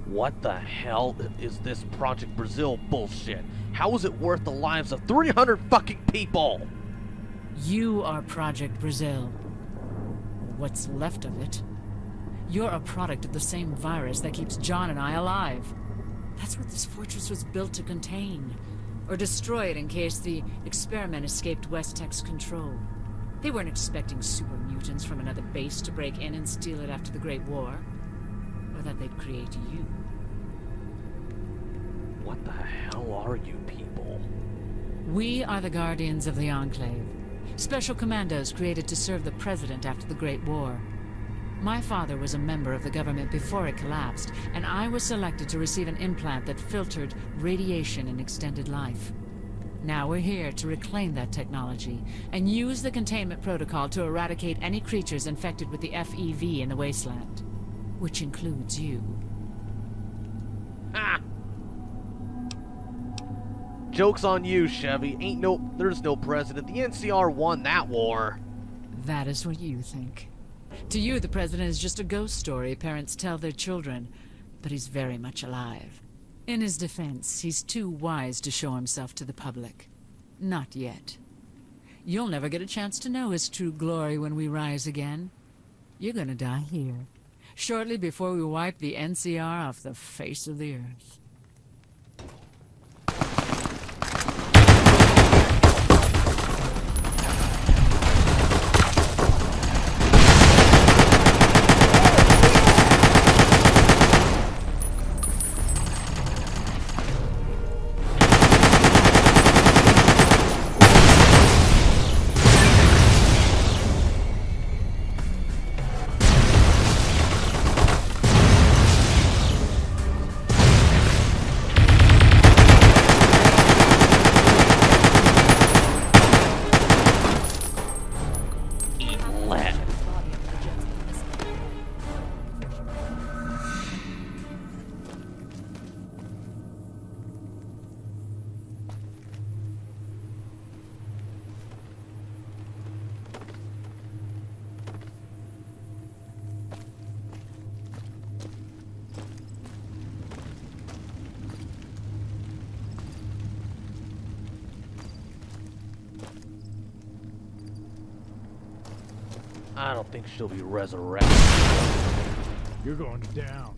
What the hell is this Project Brazil bullshit? How is it worth the lives of 300 fucking people? You are Project Brazil. What's left of it. You're a product of the same virus that keeps John and I alive. That's what this fortress was built to contain. Or destroy it in case the experiment escaped West Tech's control. They weren't expecting super mutants from another base to break in and steal it after the Great War. Or that they'd create you. What the hell are you people? We are the Guardians of the Enclave. Special commandos created to serve the President after the Great War. My father was a member of the government before it collapsed, and I was selected to receive an implant that filtered radiation and extended life. Now we're here to reclaim that technology, and use the containment protocol to eradicate any creatures infected with the FEV in the wasteland. which includes you. Ha! Joke's on you, Chevy. There's no president. The NCR won that war. That is what you think. To you, the president is just a ghost story parents tell their children, but he's very much alive. In his defense, he's too wise to show himself to the public. Not yet. You'll never get a chance to know his true glory when we rise again. You're gonna die here, shortly before we wipe the NCR off the face of the earth. I don't think she'll be resurrected. You're going down.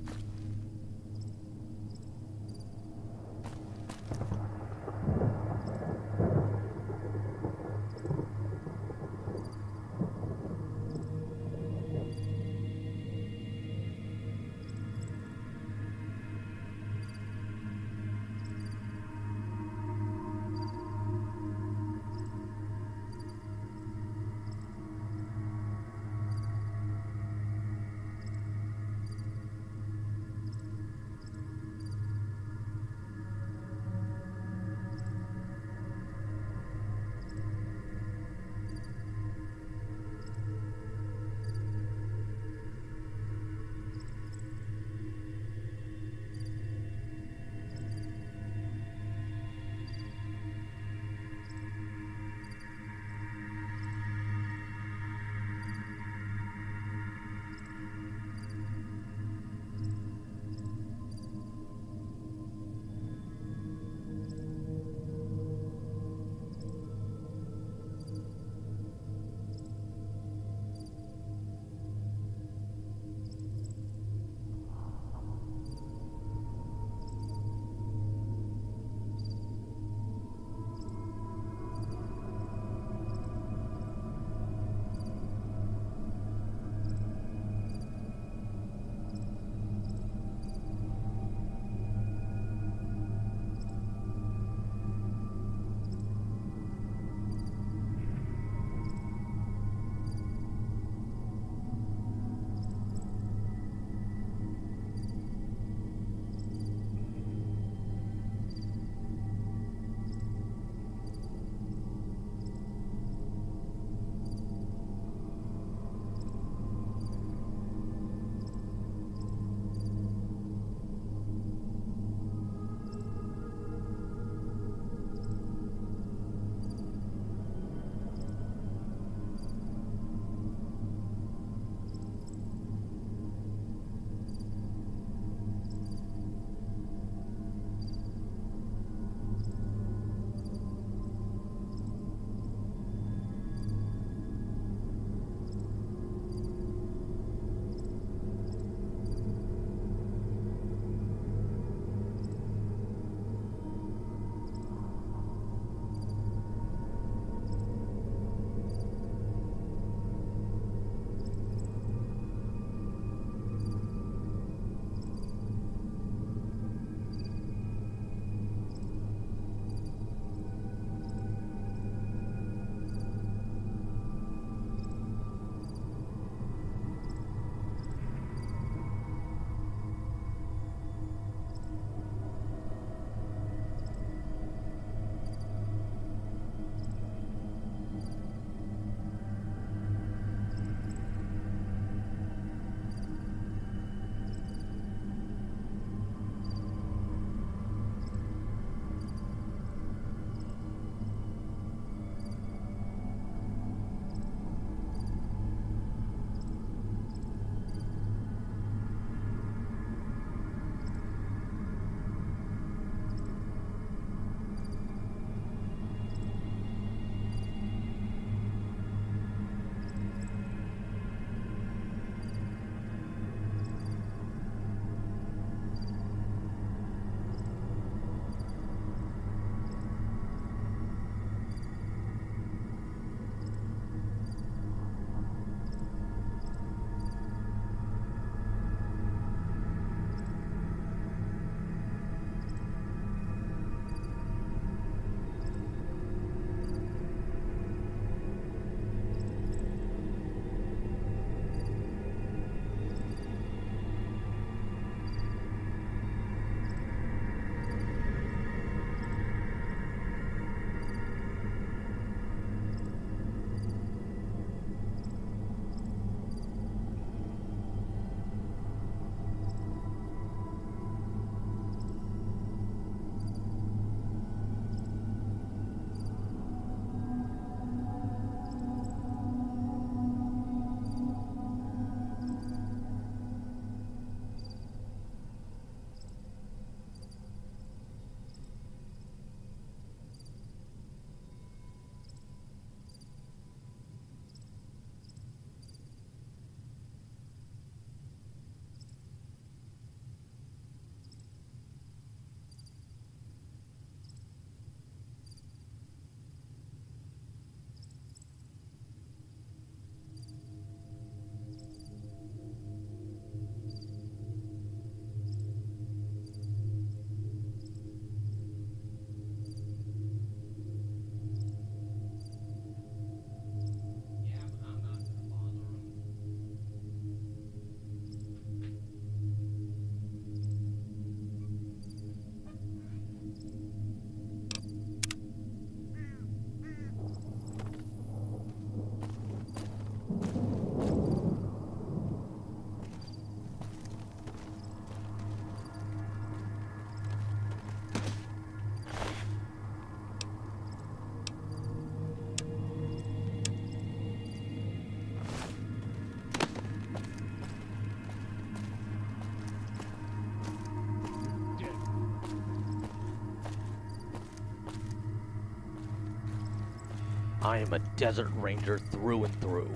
I am a desert ranger through and through.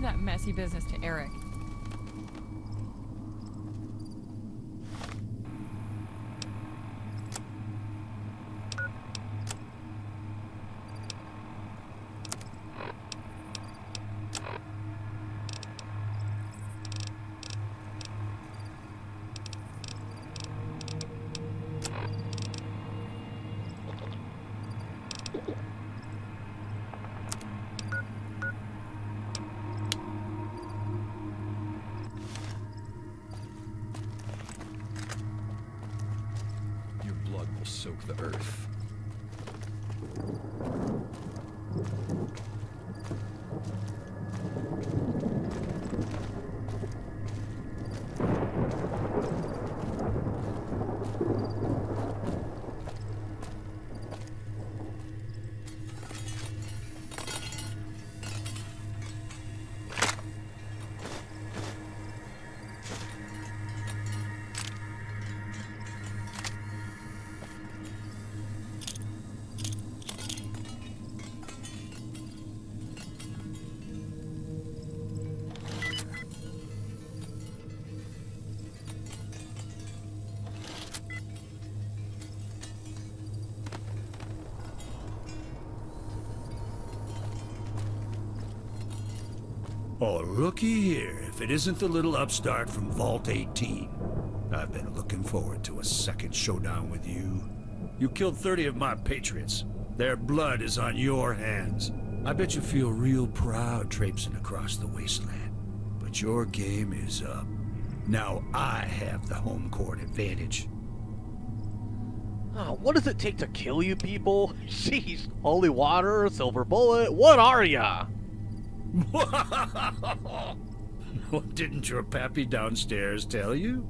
That messy business to Eric. Soak the earth. Oh, looky here, if it isn't the little upstart from Vault 18. I've been looking forward to a second showdown with you. You killed 30 of my patriots. Their blood is on your hands. I bet you feel real proud traipsing across the wasteland. But your game is up. Now I have the home court advantage. Oh, what does it take to kill you people? Jeez, holy water, silver bullet, what are ya? Didn't your pappy downstairs tell you?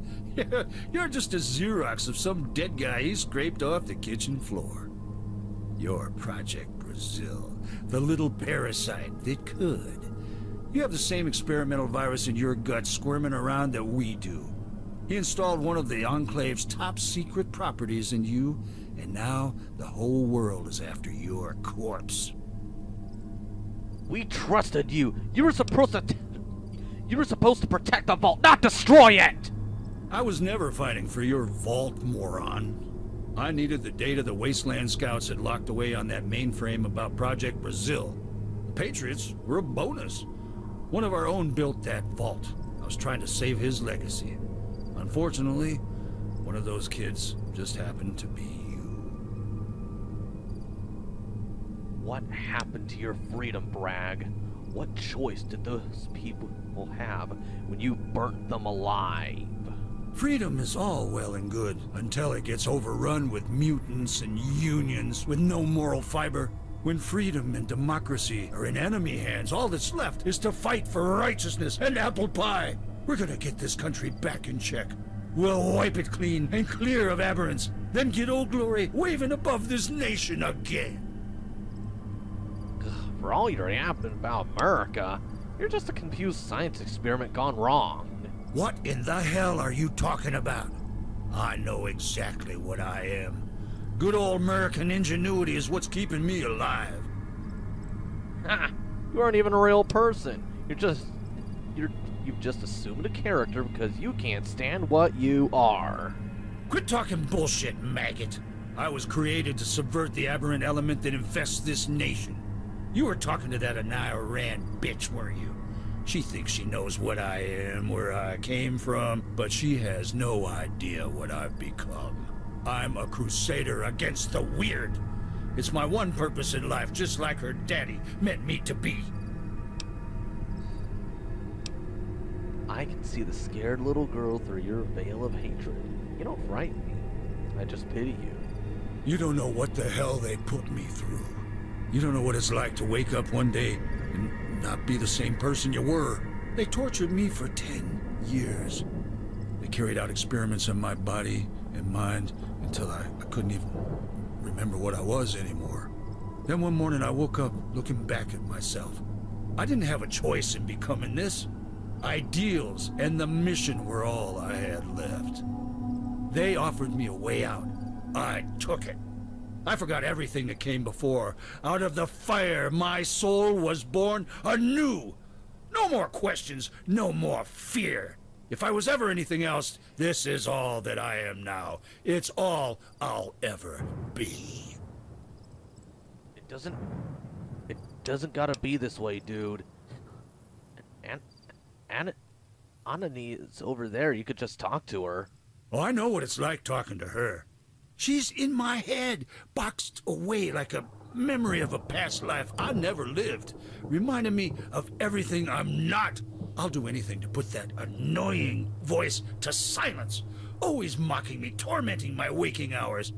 You're just a Xerox of some dead guy he scraped off the kitchen floor. You're Project Brazil, the little parasite that could. You have the same experimental virus in your gut squirming around that we do. He installed one of the Enclave's top secret properties in you, and now the whole world is after your corpse. We trusted you. You were supposed to protect the vault, not destroy it. I was never fighting for your vault, moron. I needed the data the Wasteland Scouts had locked away on that mainframe about Project Brazil. The Patriots were a bonus. One of our own built that vault. I was trying to save his legacy. Unfortunately, one of those kids just happened to be you. What happened to your freedom, Bragg? What choice did those people have when you burnt them alive? Freedom is all well and good until it gets overrun with mutants and unions with no moral fiber. When freedom and democracy are in enemy hands, all that's left is to fight for righteousness and apple pie. We're gonna get this country back in check. We'll wipe it clean and clear of aberrants, then get Old Glory waving above this nation again. For all you're yapping about America, you're just a confused science experiment gone wrong. What in the hell are you talking about? I know exactly what I am. Good old American ingenuity is what's keeping me alive. Ha! You aren't even a real person. You've just assumed a character because you can't stand what you are. Quit talking bullshit, maggot. I was created to subvert the aberrant element that infests this nation. You were talking to that Anaya Rand bitch, weren't you? She thinks she knows what I am, where I came from, but she has no idea what I've become. I'm a crusader against the weird. It's my one purpose in life, just like her daddy meant me to be. I can see the scared little girl through your veil of hatred. You don't frighten me. I just pity you. You don't know what the hell they put me through. You don't know what it's like to wake up one day and not be the same person you were. They tortured me for 10 years. They carried out experiments on my body and mind until I couldn't even remember what I was anymore. Then one morning I woke up looking back at myself. I didn't have a choice in becoming this. Ideals and the mission were all I had left. They offered me a way out. I took it. I forgot everything that came before. Out of the fire, my soul was born anew. No more questions, no more fear. If I was ever anything else, this is all that I am now. It's all I'll ever be. It doesn't gotta be this way, dude. Anani is over there. You could just talk to her. Oh, I know what it's like talking to her. She's in my head, boxed away like a memory of a past life I never lived, reminding me of everything I'm not. I'll do anything to put that annoying voice to silence, always mocking me, tormenting my waking hours.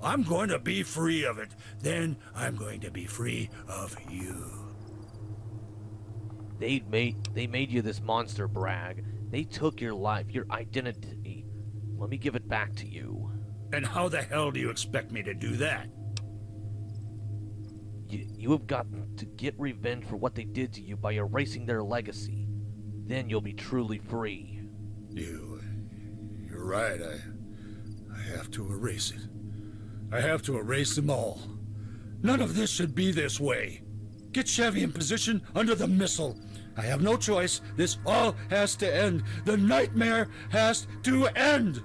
I'm going to be free of it. Then I'm going to be free of you. They made you this monster, Bragg. They took your life, your identity. Let me give it back to you. And how the hell do you expect me to do that? You have got to get revenge for what they did to you by erasing their legacy. Then you'll be truly free. You're right. I have to erase it. I have to erase them all. None of this should be this way. Get Chevy in position under the missile. I have no choice. This all has to end. The nightmare has to end.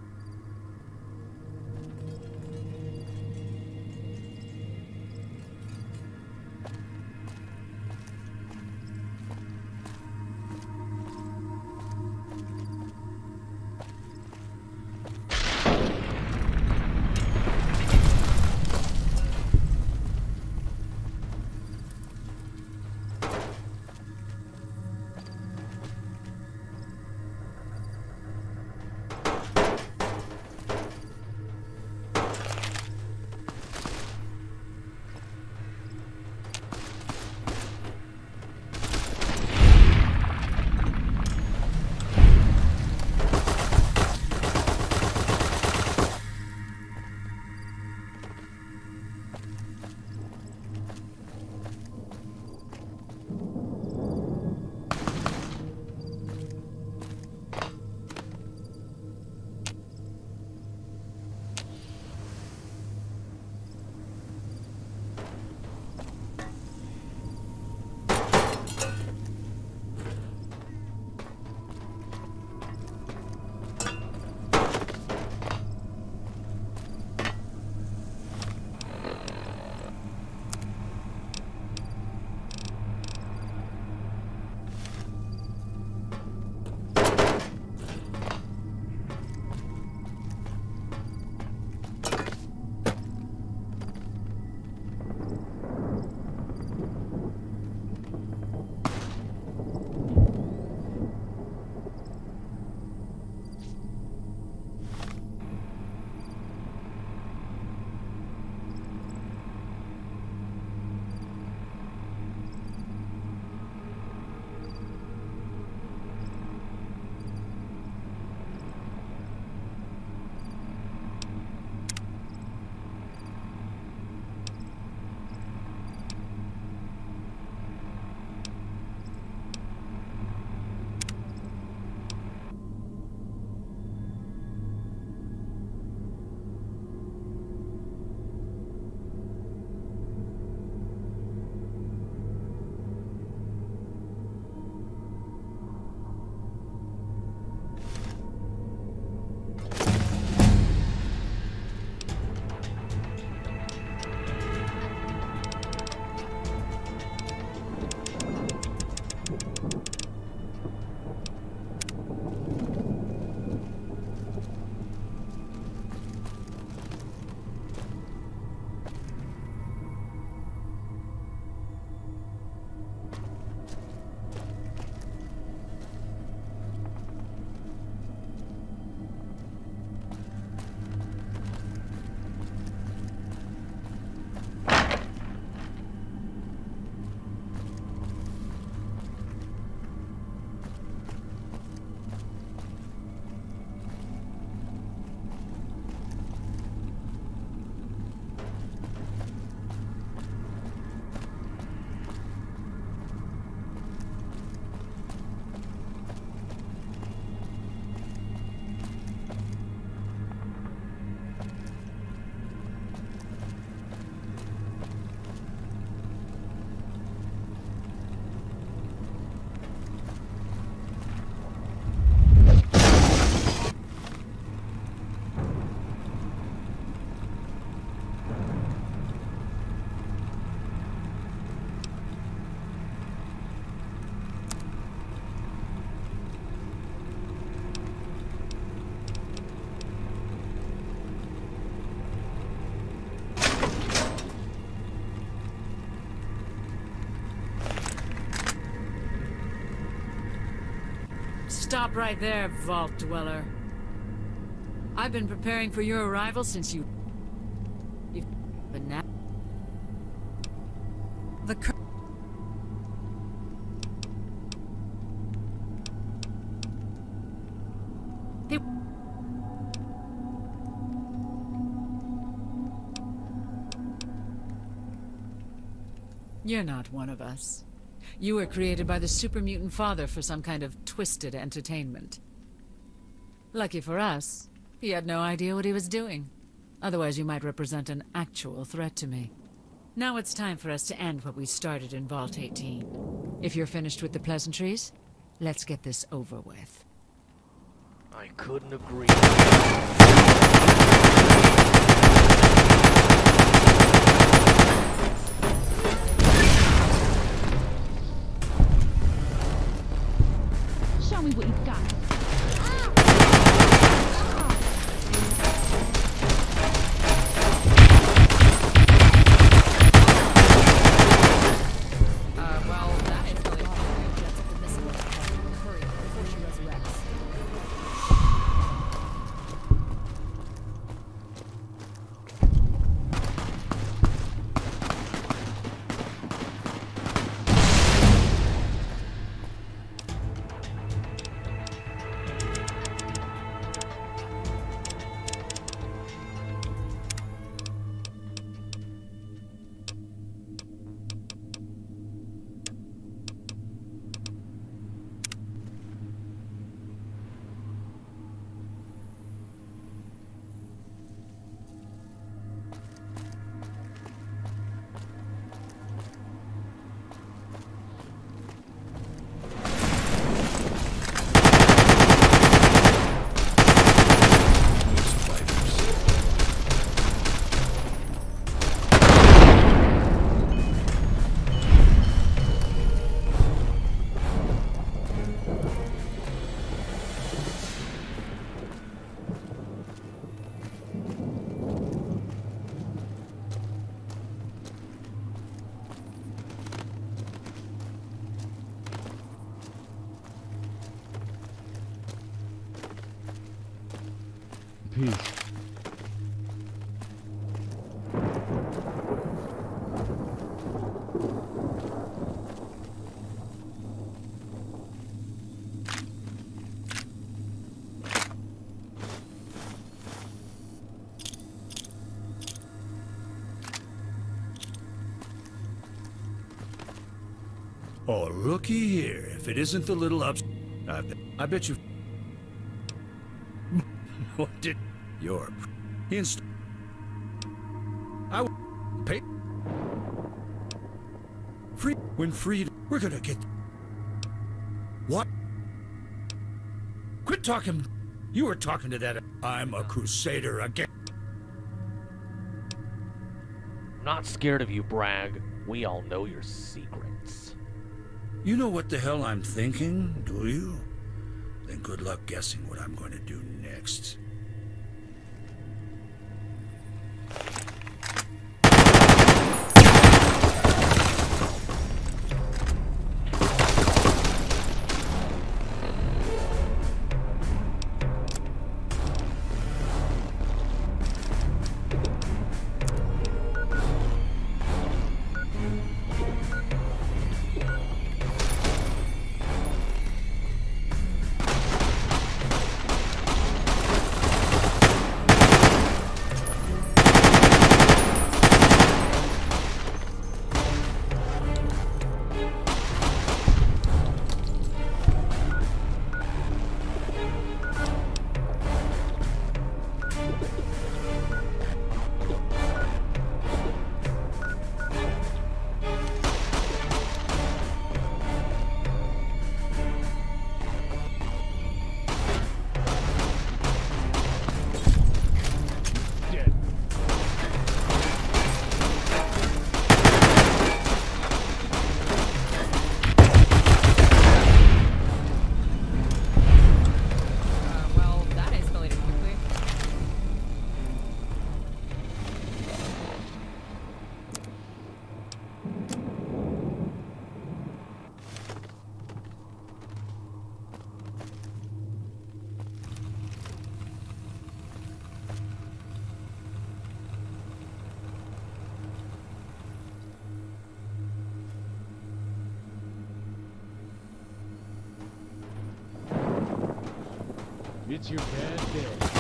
Stop right there, Vault Dweller. I've been preparing for your arrival since you've been now. You're not one of us. You were created by the super mutant father for some kind of twisted entertainment. Lucky for us, he had no idea what he was doing. Otherwise, you might represent an actual threat to me. Now it's time for us to end what we started in Vault 18. If you're finished with the pleasantries, let's get this over with. I couldn't agree. Show me what you've got. Well, that is really hard. Jets up the missile. Hurry, before she resurrects. Peace. Oh, looky here. If it isn't the little I bet you... What did... Your... I would pay... Free... When freed... We're gonna get... What? Quit talking... You were talking to that... I'm a crusader again. I'm not scared of you, Bragg. We all know your secrets. You know what the hell I'm thinking, do you? Then good luck guessing what I'm going to do next. It's your bad day.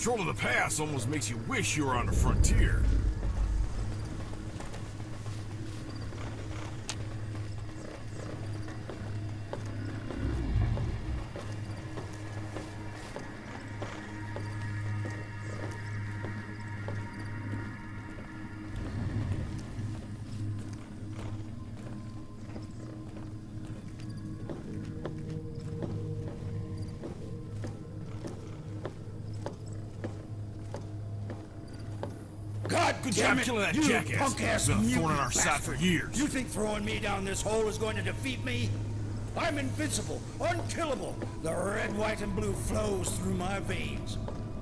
Control of the pass almost makes you wish you were on the frontier. Good job killing that jackass. Punk-ass Been a mutant thorn in our side bastard. for years. You think throwing me down this hole is going to defeat me? I'm invincible, unkillable. The red, white, and blue flows through my veins.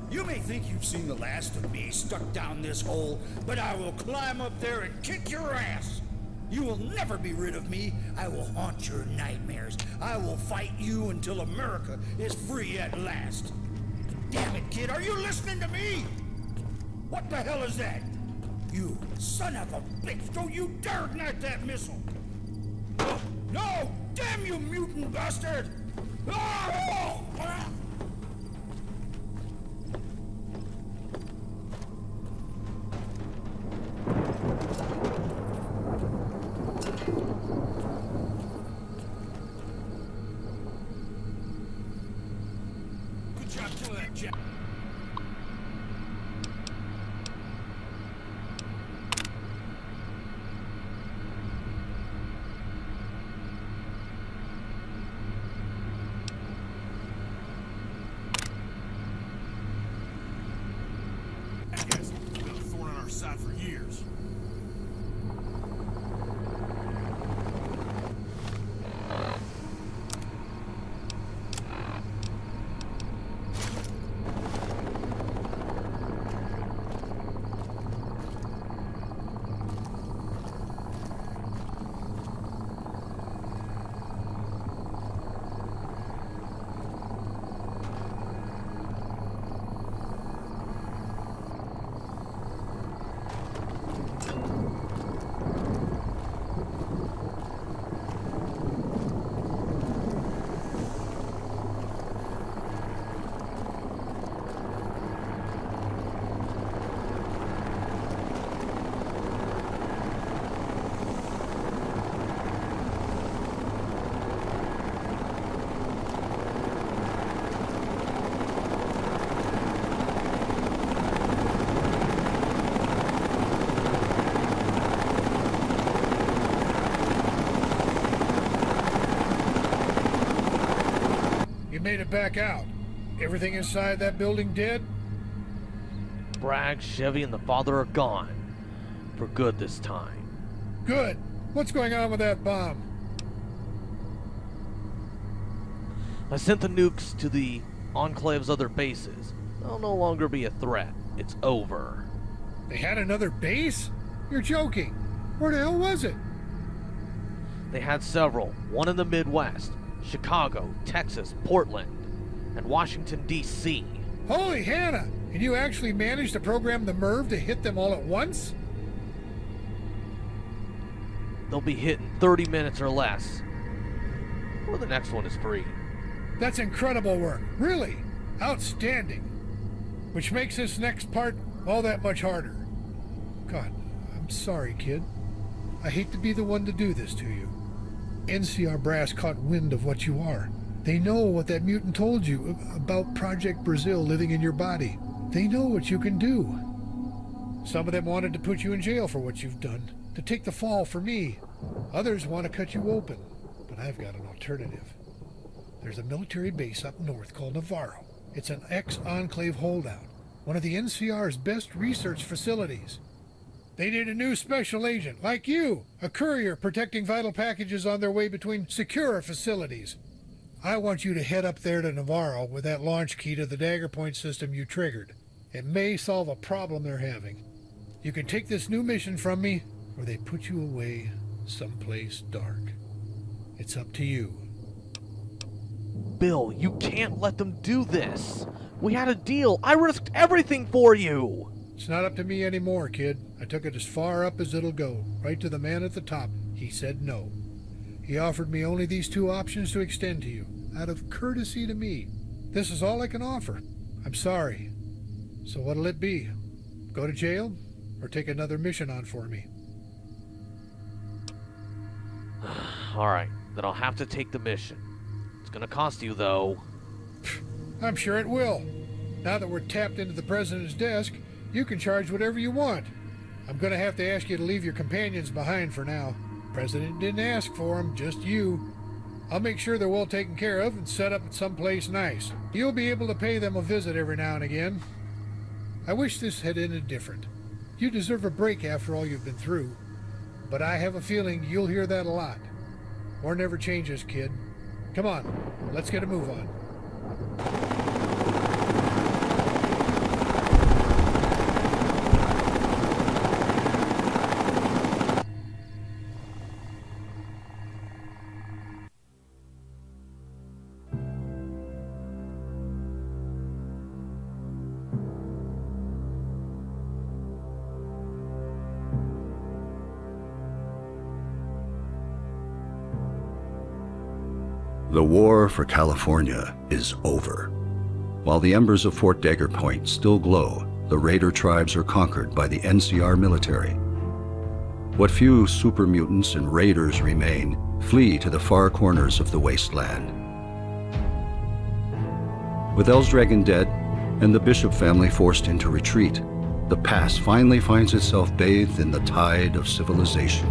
You may think you've seen the last of me stuck down this hole, but I will climb up there and kick your ass. You will never be rid of me. I will haunt your nightmares. I will fight you until America is free at last. Damn it, kid, are you listening to me? What the hell is that? You son of a bitch! Don't you dare ignite that missile! Oh, no! Damn you, mutant bastard! Oh! Good job killing that jack. made it back out. Everything inside that building dead? Bragg, Chevy, and the father are gone. For good this time. Good. What's going on with that bomb? I sent the nukes to the Enclave's other bases. They'll no longer be a threat. It's over. They had another base? You're joking. Where the hell was it? They had several. One in the Midwest, Chicago, Texas, Portland, and Washington, D.C. Holy Hannah! And you actually managed to program the MIRV to hit them all at once? They'll be hit in 30 minutes or less. Or the next one is free. That's incredible work. Really. Outstanding. Which makes this next part all that much harder. God, I'm sorry, kid. I hate to be the one to do this to you. NCR brass caught wind of what you are. They know what that mutant told you about Project Brazil living in your body. They know what you can do. Some of them wanted to put you in jail for what you've done, to take the fall for me. Others want to cut you open, but I've got an alternative. There's a military base up north called Navarro. It's an ex-Enclave holdout, one of the NCR's best research facilities. They need a new special agent, like you, a courier protecting vital packages on their way between secure facilities. I want you to head up there to Navarro with that launch key to the Daggerpoint system you triggered. It may solve a problem they're having. You can take this new mission from me, or they put you away someplace dark. It's up to you. Bill, you can't let them do this. We had a deal. I risked everything for you. It's not up to me anymore, kid. I took it as far up as it'll go, right to the man at the top. He said no. He offered me only these two options to extend to you, out of courtesy to me. This is all I can offer. I'm sorry. So what'll it be? Go to jail, or take another mission on for me? Alright, then I'll have to take the mission. It's gonna cost you, though. I'm sure it will. Now that we're tapped into the president's desk, you can charge whatever you want. I'm gonna have to ask you to leave your companions behind for now. President didn't ask for them, just you. I'll make sure they're well taken care of and set up at someplace nice. You'll be able to pay them a visit every now and again. I wish this had ended different. You deserve a break after all you've been through. But I have a feeling you'll hear that a lot. War never changes, kid. Come on, let's get a move on. The war for California is over. While the embers of Fort Daggerpoint still glow, the raider tribes are conquered by the NCR military. What few super mutants and raiders remain flee to the far corners of the wasteland. With Elsdragon dead and the Bishop family forced into retreat, the pass finally finds itself bathed in the tide of civilization.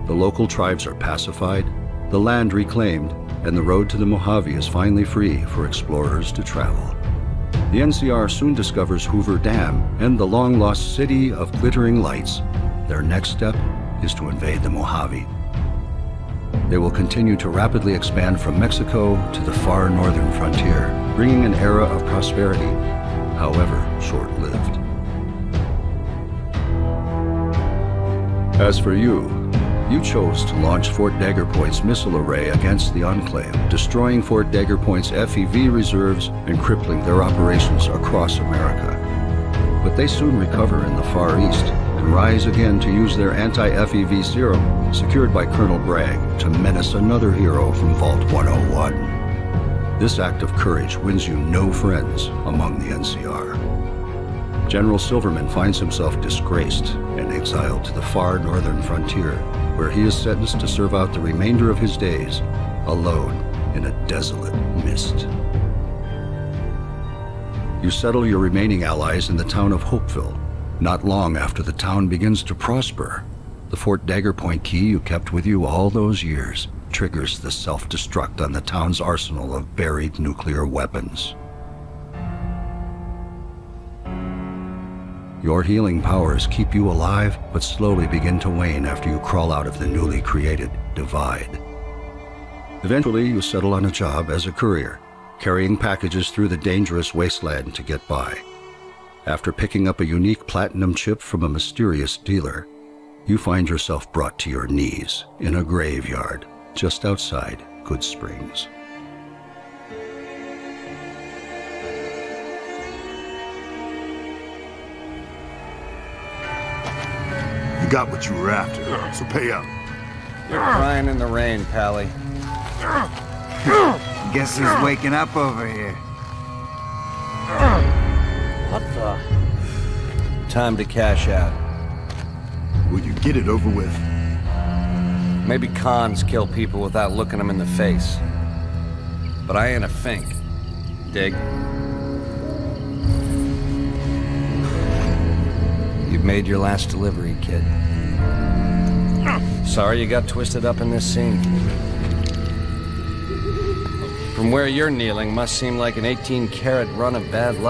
The local tribes are pacified, the land reclaimed, and the road to the Mojave is finally free for explorers to travel. The NCR soon discovers Hoover Dam and the long-lost city of glittering lights. Their next step is to invade the Mojave. They will continue to rapidly expand from Mexico to the far northern frontier, bringing an era of prosperity, however short-lived. As for you chose to launch Fort Daggerpoint's missile array against the Enclave, destroying Fort Daggerpoint's FEV reserves and crippling their operations across America. But they soon recover in the Far East and rise again to use their anti-FEV serum, secured by Colonel Bragg, to menace another hero from Vault 101. This act of courage wins you no friends among the NCR. General Silverman finds himself disgraced and exiled to the far northern frontier, where he is sentenced to serve out the remainder of his days alone in a desolate mist. You settle your remaining allies in the town of Hopeville. Not long after the town begins to prosper, the Fort Daggerpoint key you kept with you all those years triggers the self-destruct on the town's arsenal of buried nuclear weapons. Your healing powers keep you alive, but slowly begin to wane after you crawl out of the newly created divide. Eventually, you settle on a job as a courier, carrying packages through the dangerous wasteland to get by. After picking up a unique platinum chip from a mysterious dealer, you find yourself brought to your knees in a graveyard just outside Good Springs. You got what you were after, so pay up. You're crying in the rain, Pally. Guess who's waking up over here? What the? Time to cash out. Will you get it over with? Maybe cons kill people without looking them in the face. But I ain't a fink. Dig? You've made your last delivery, kid. Sorry you got twisted up in this scene. From where you're kneeling must seem like an 18-carat run of bad luck.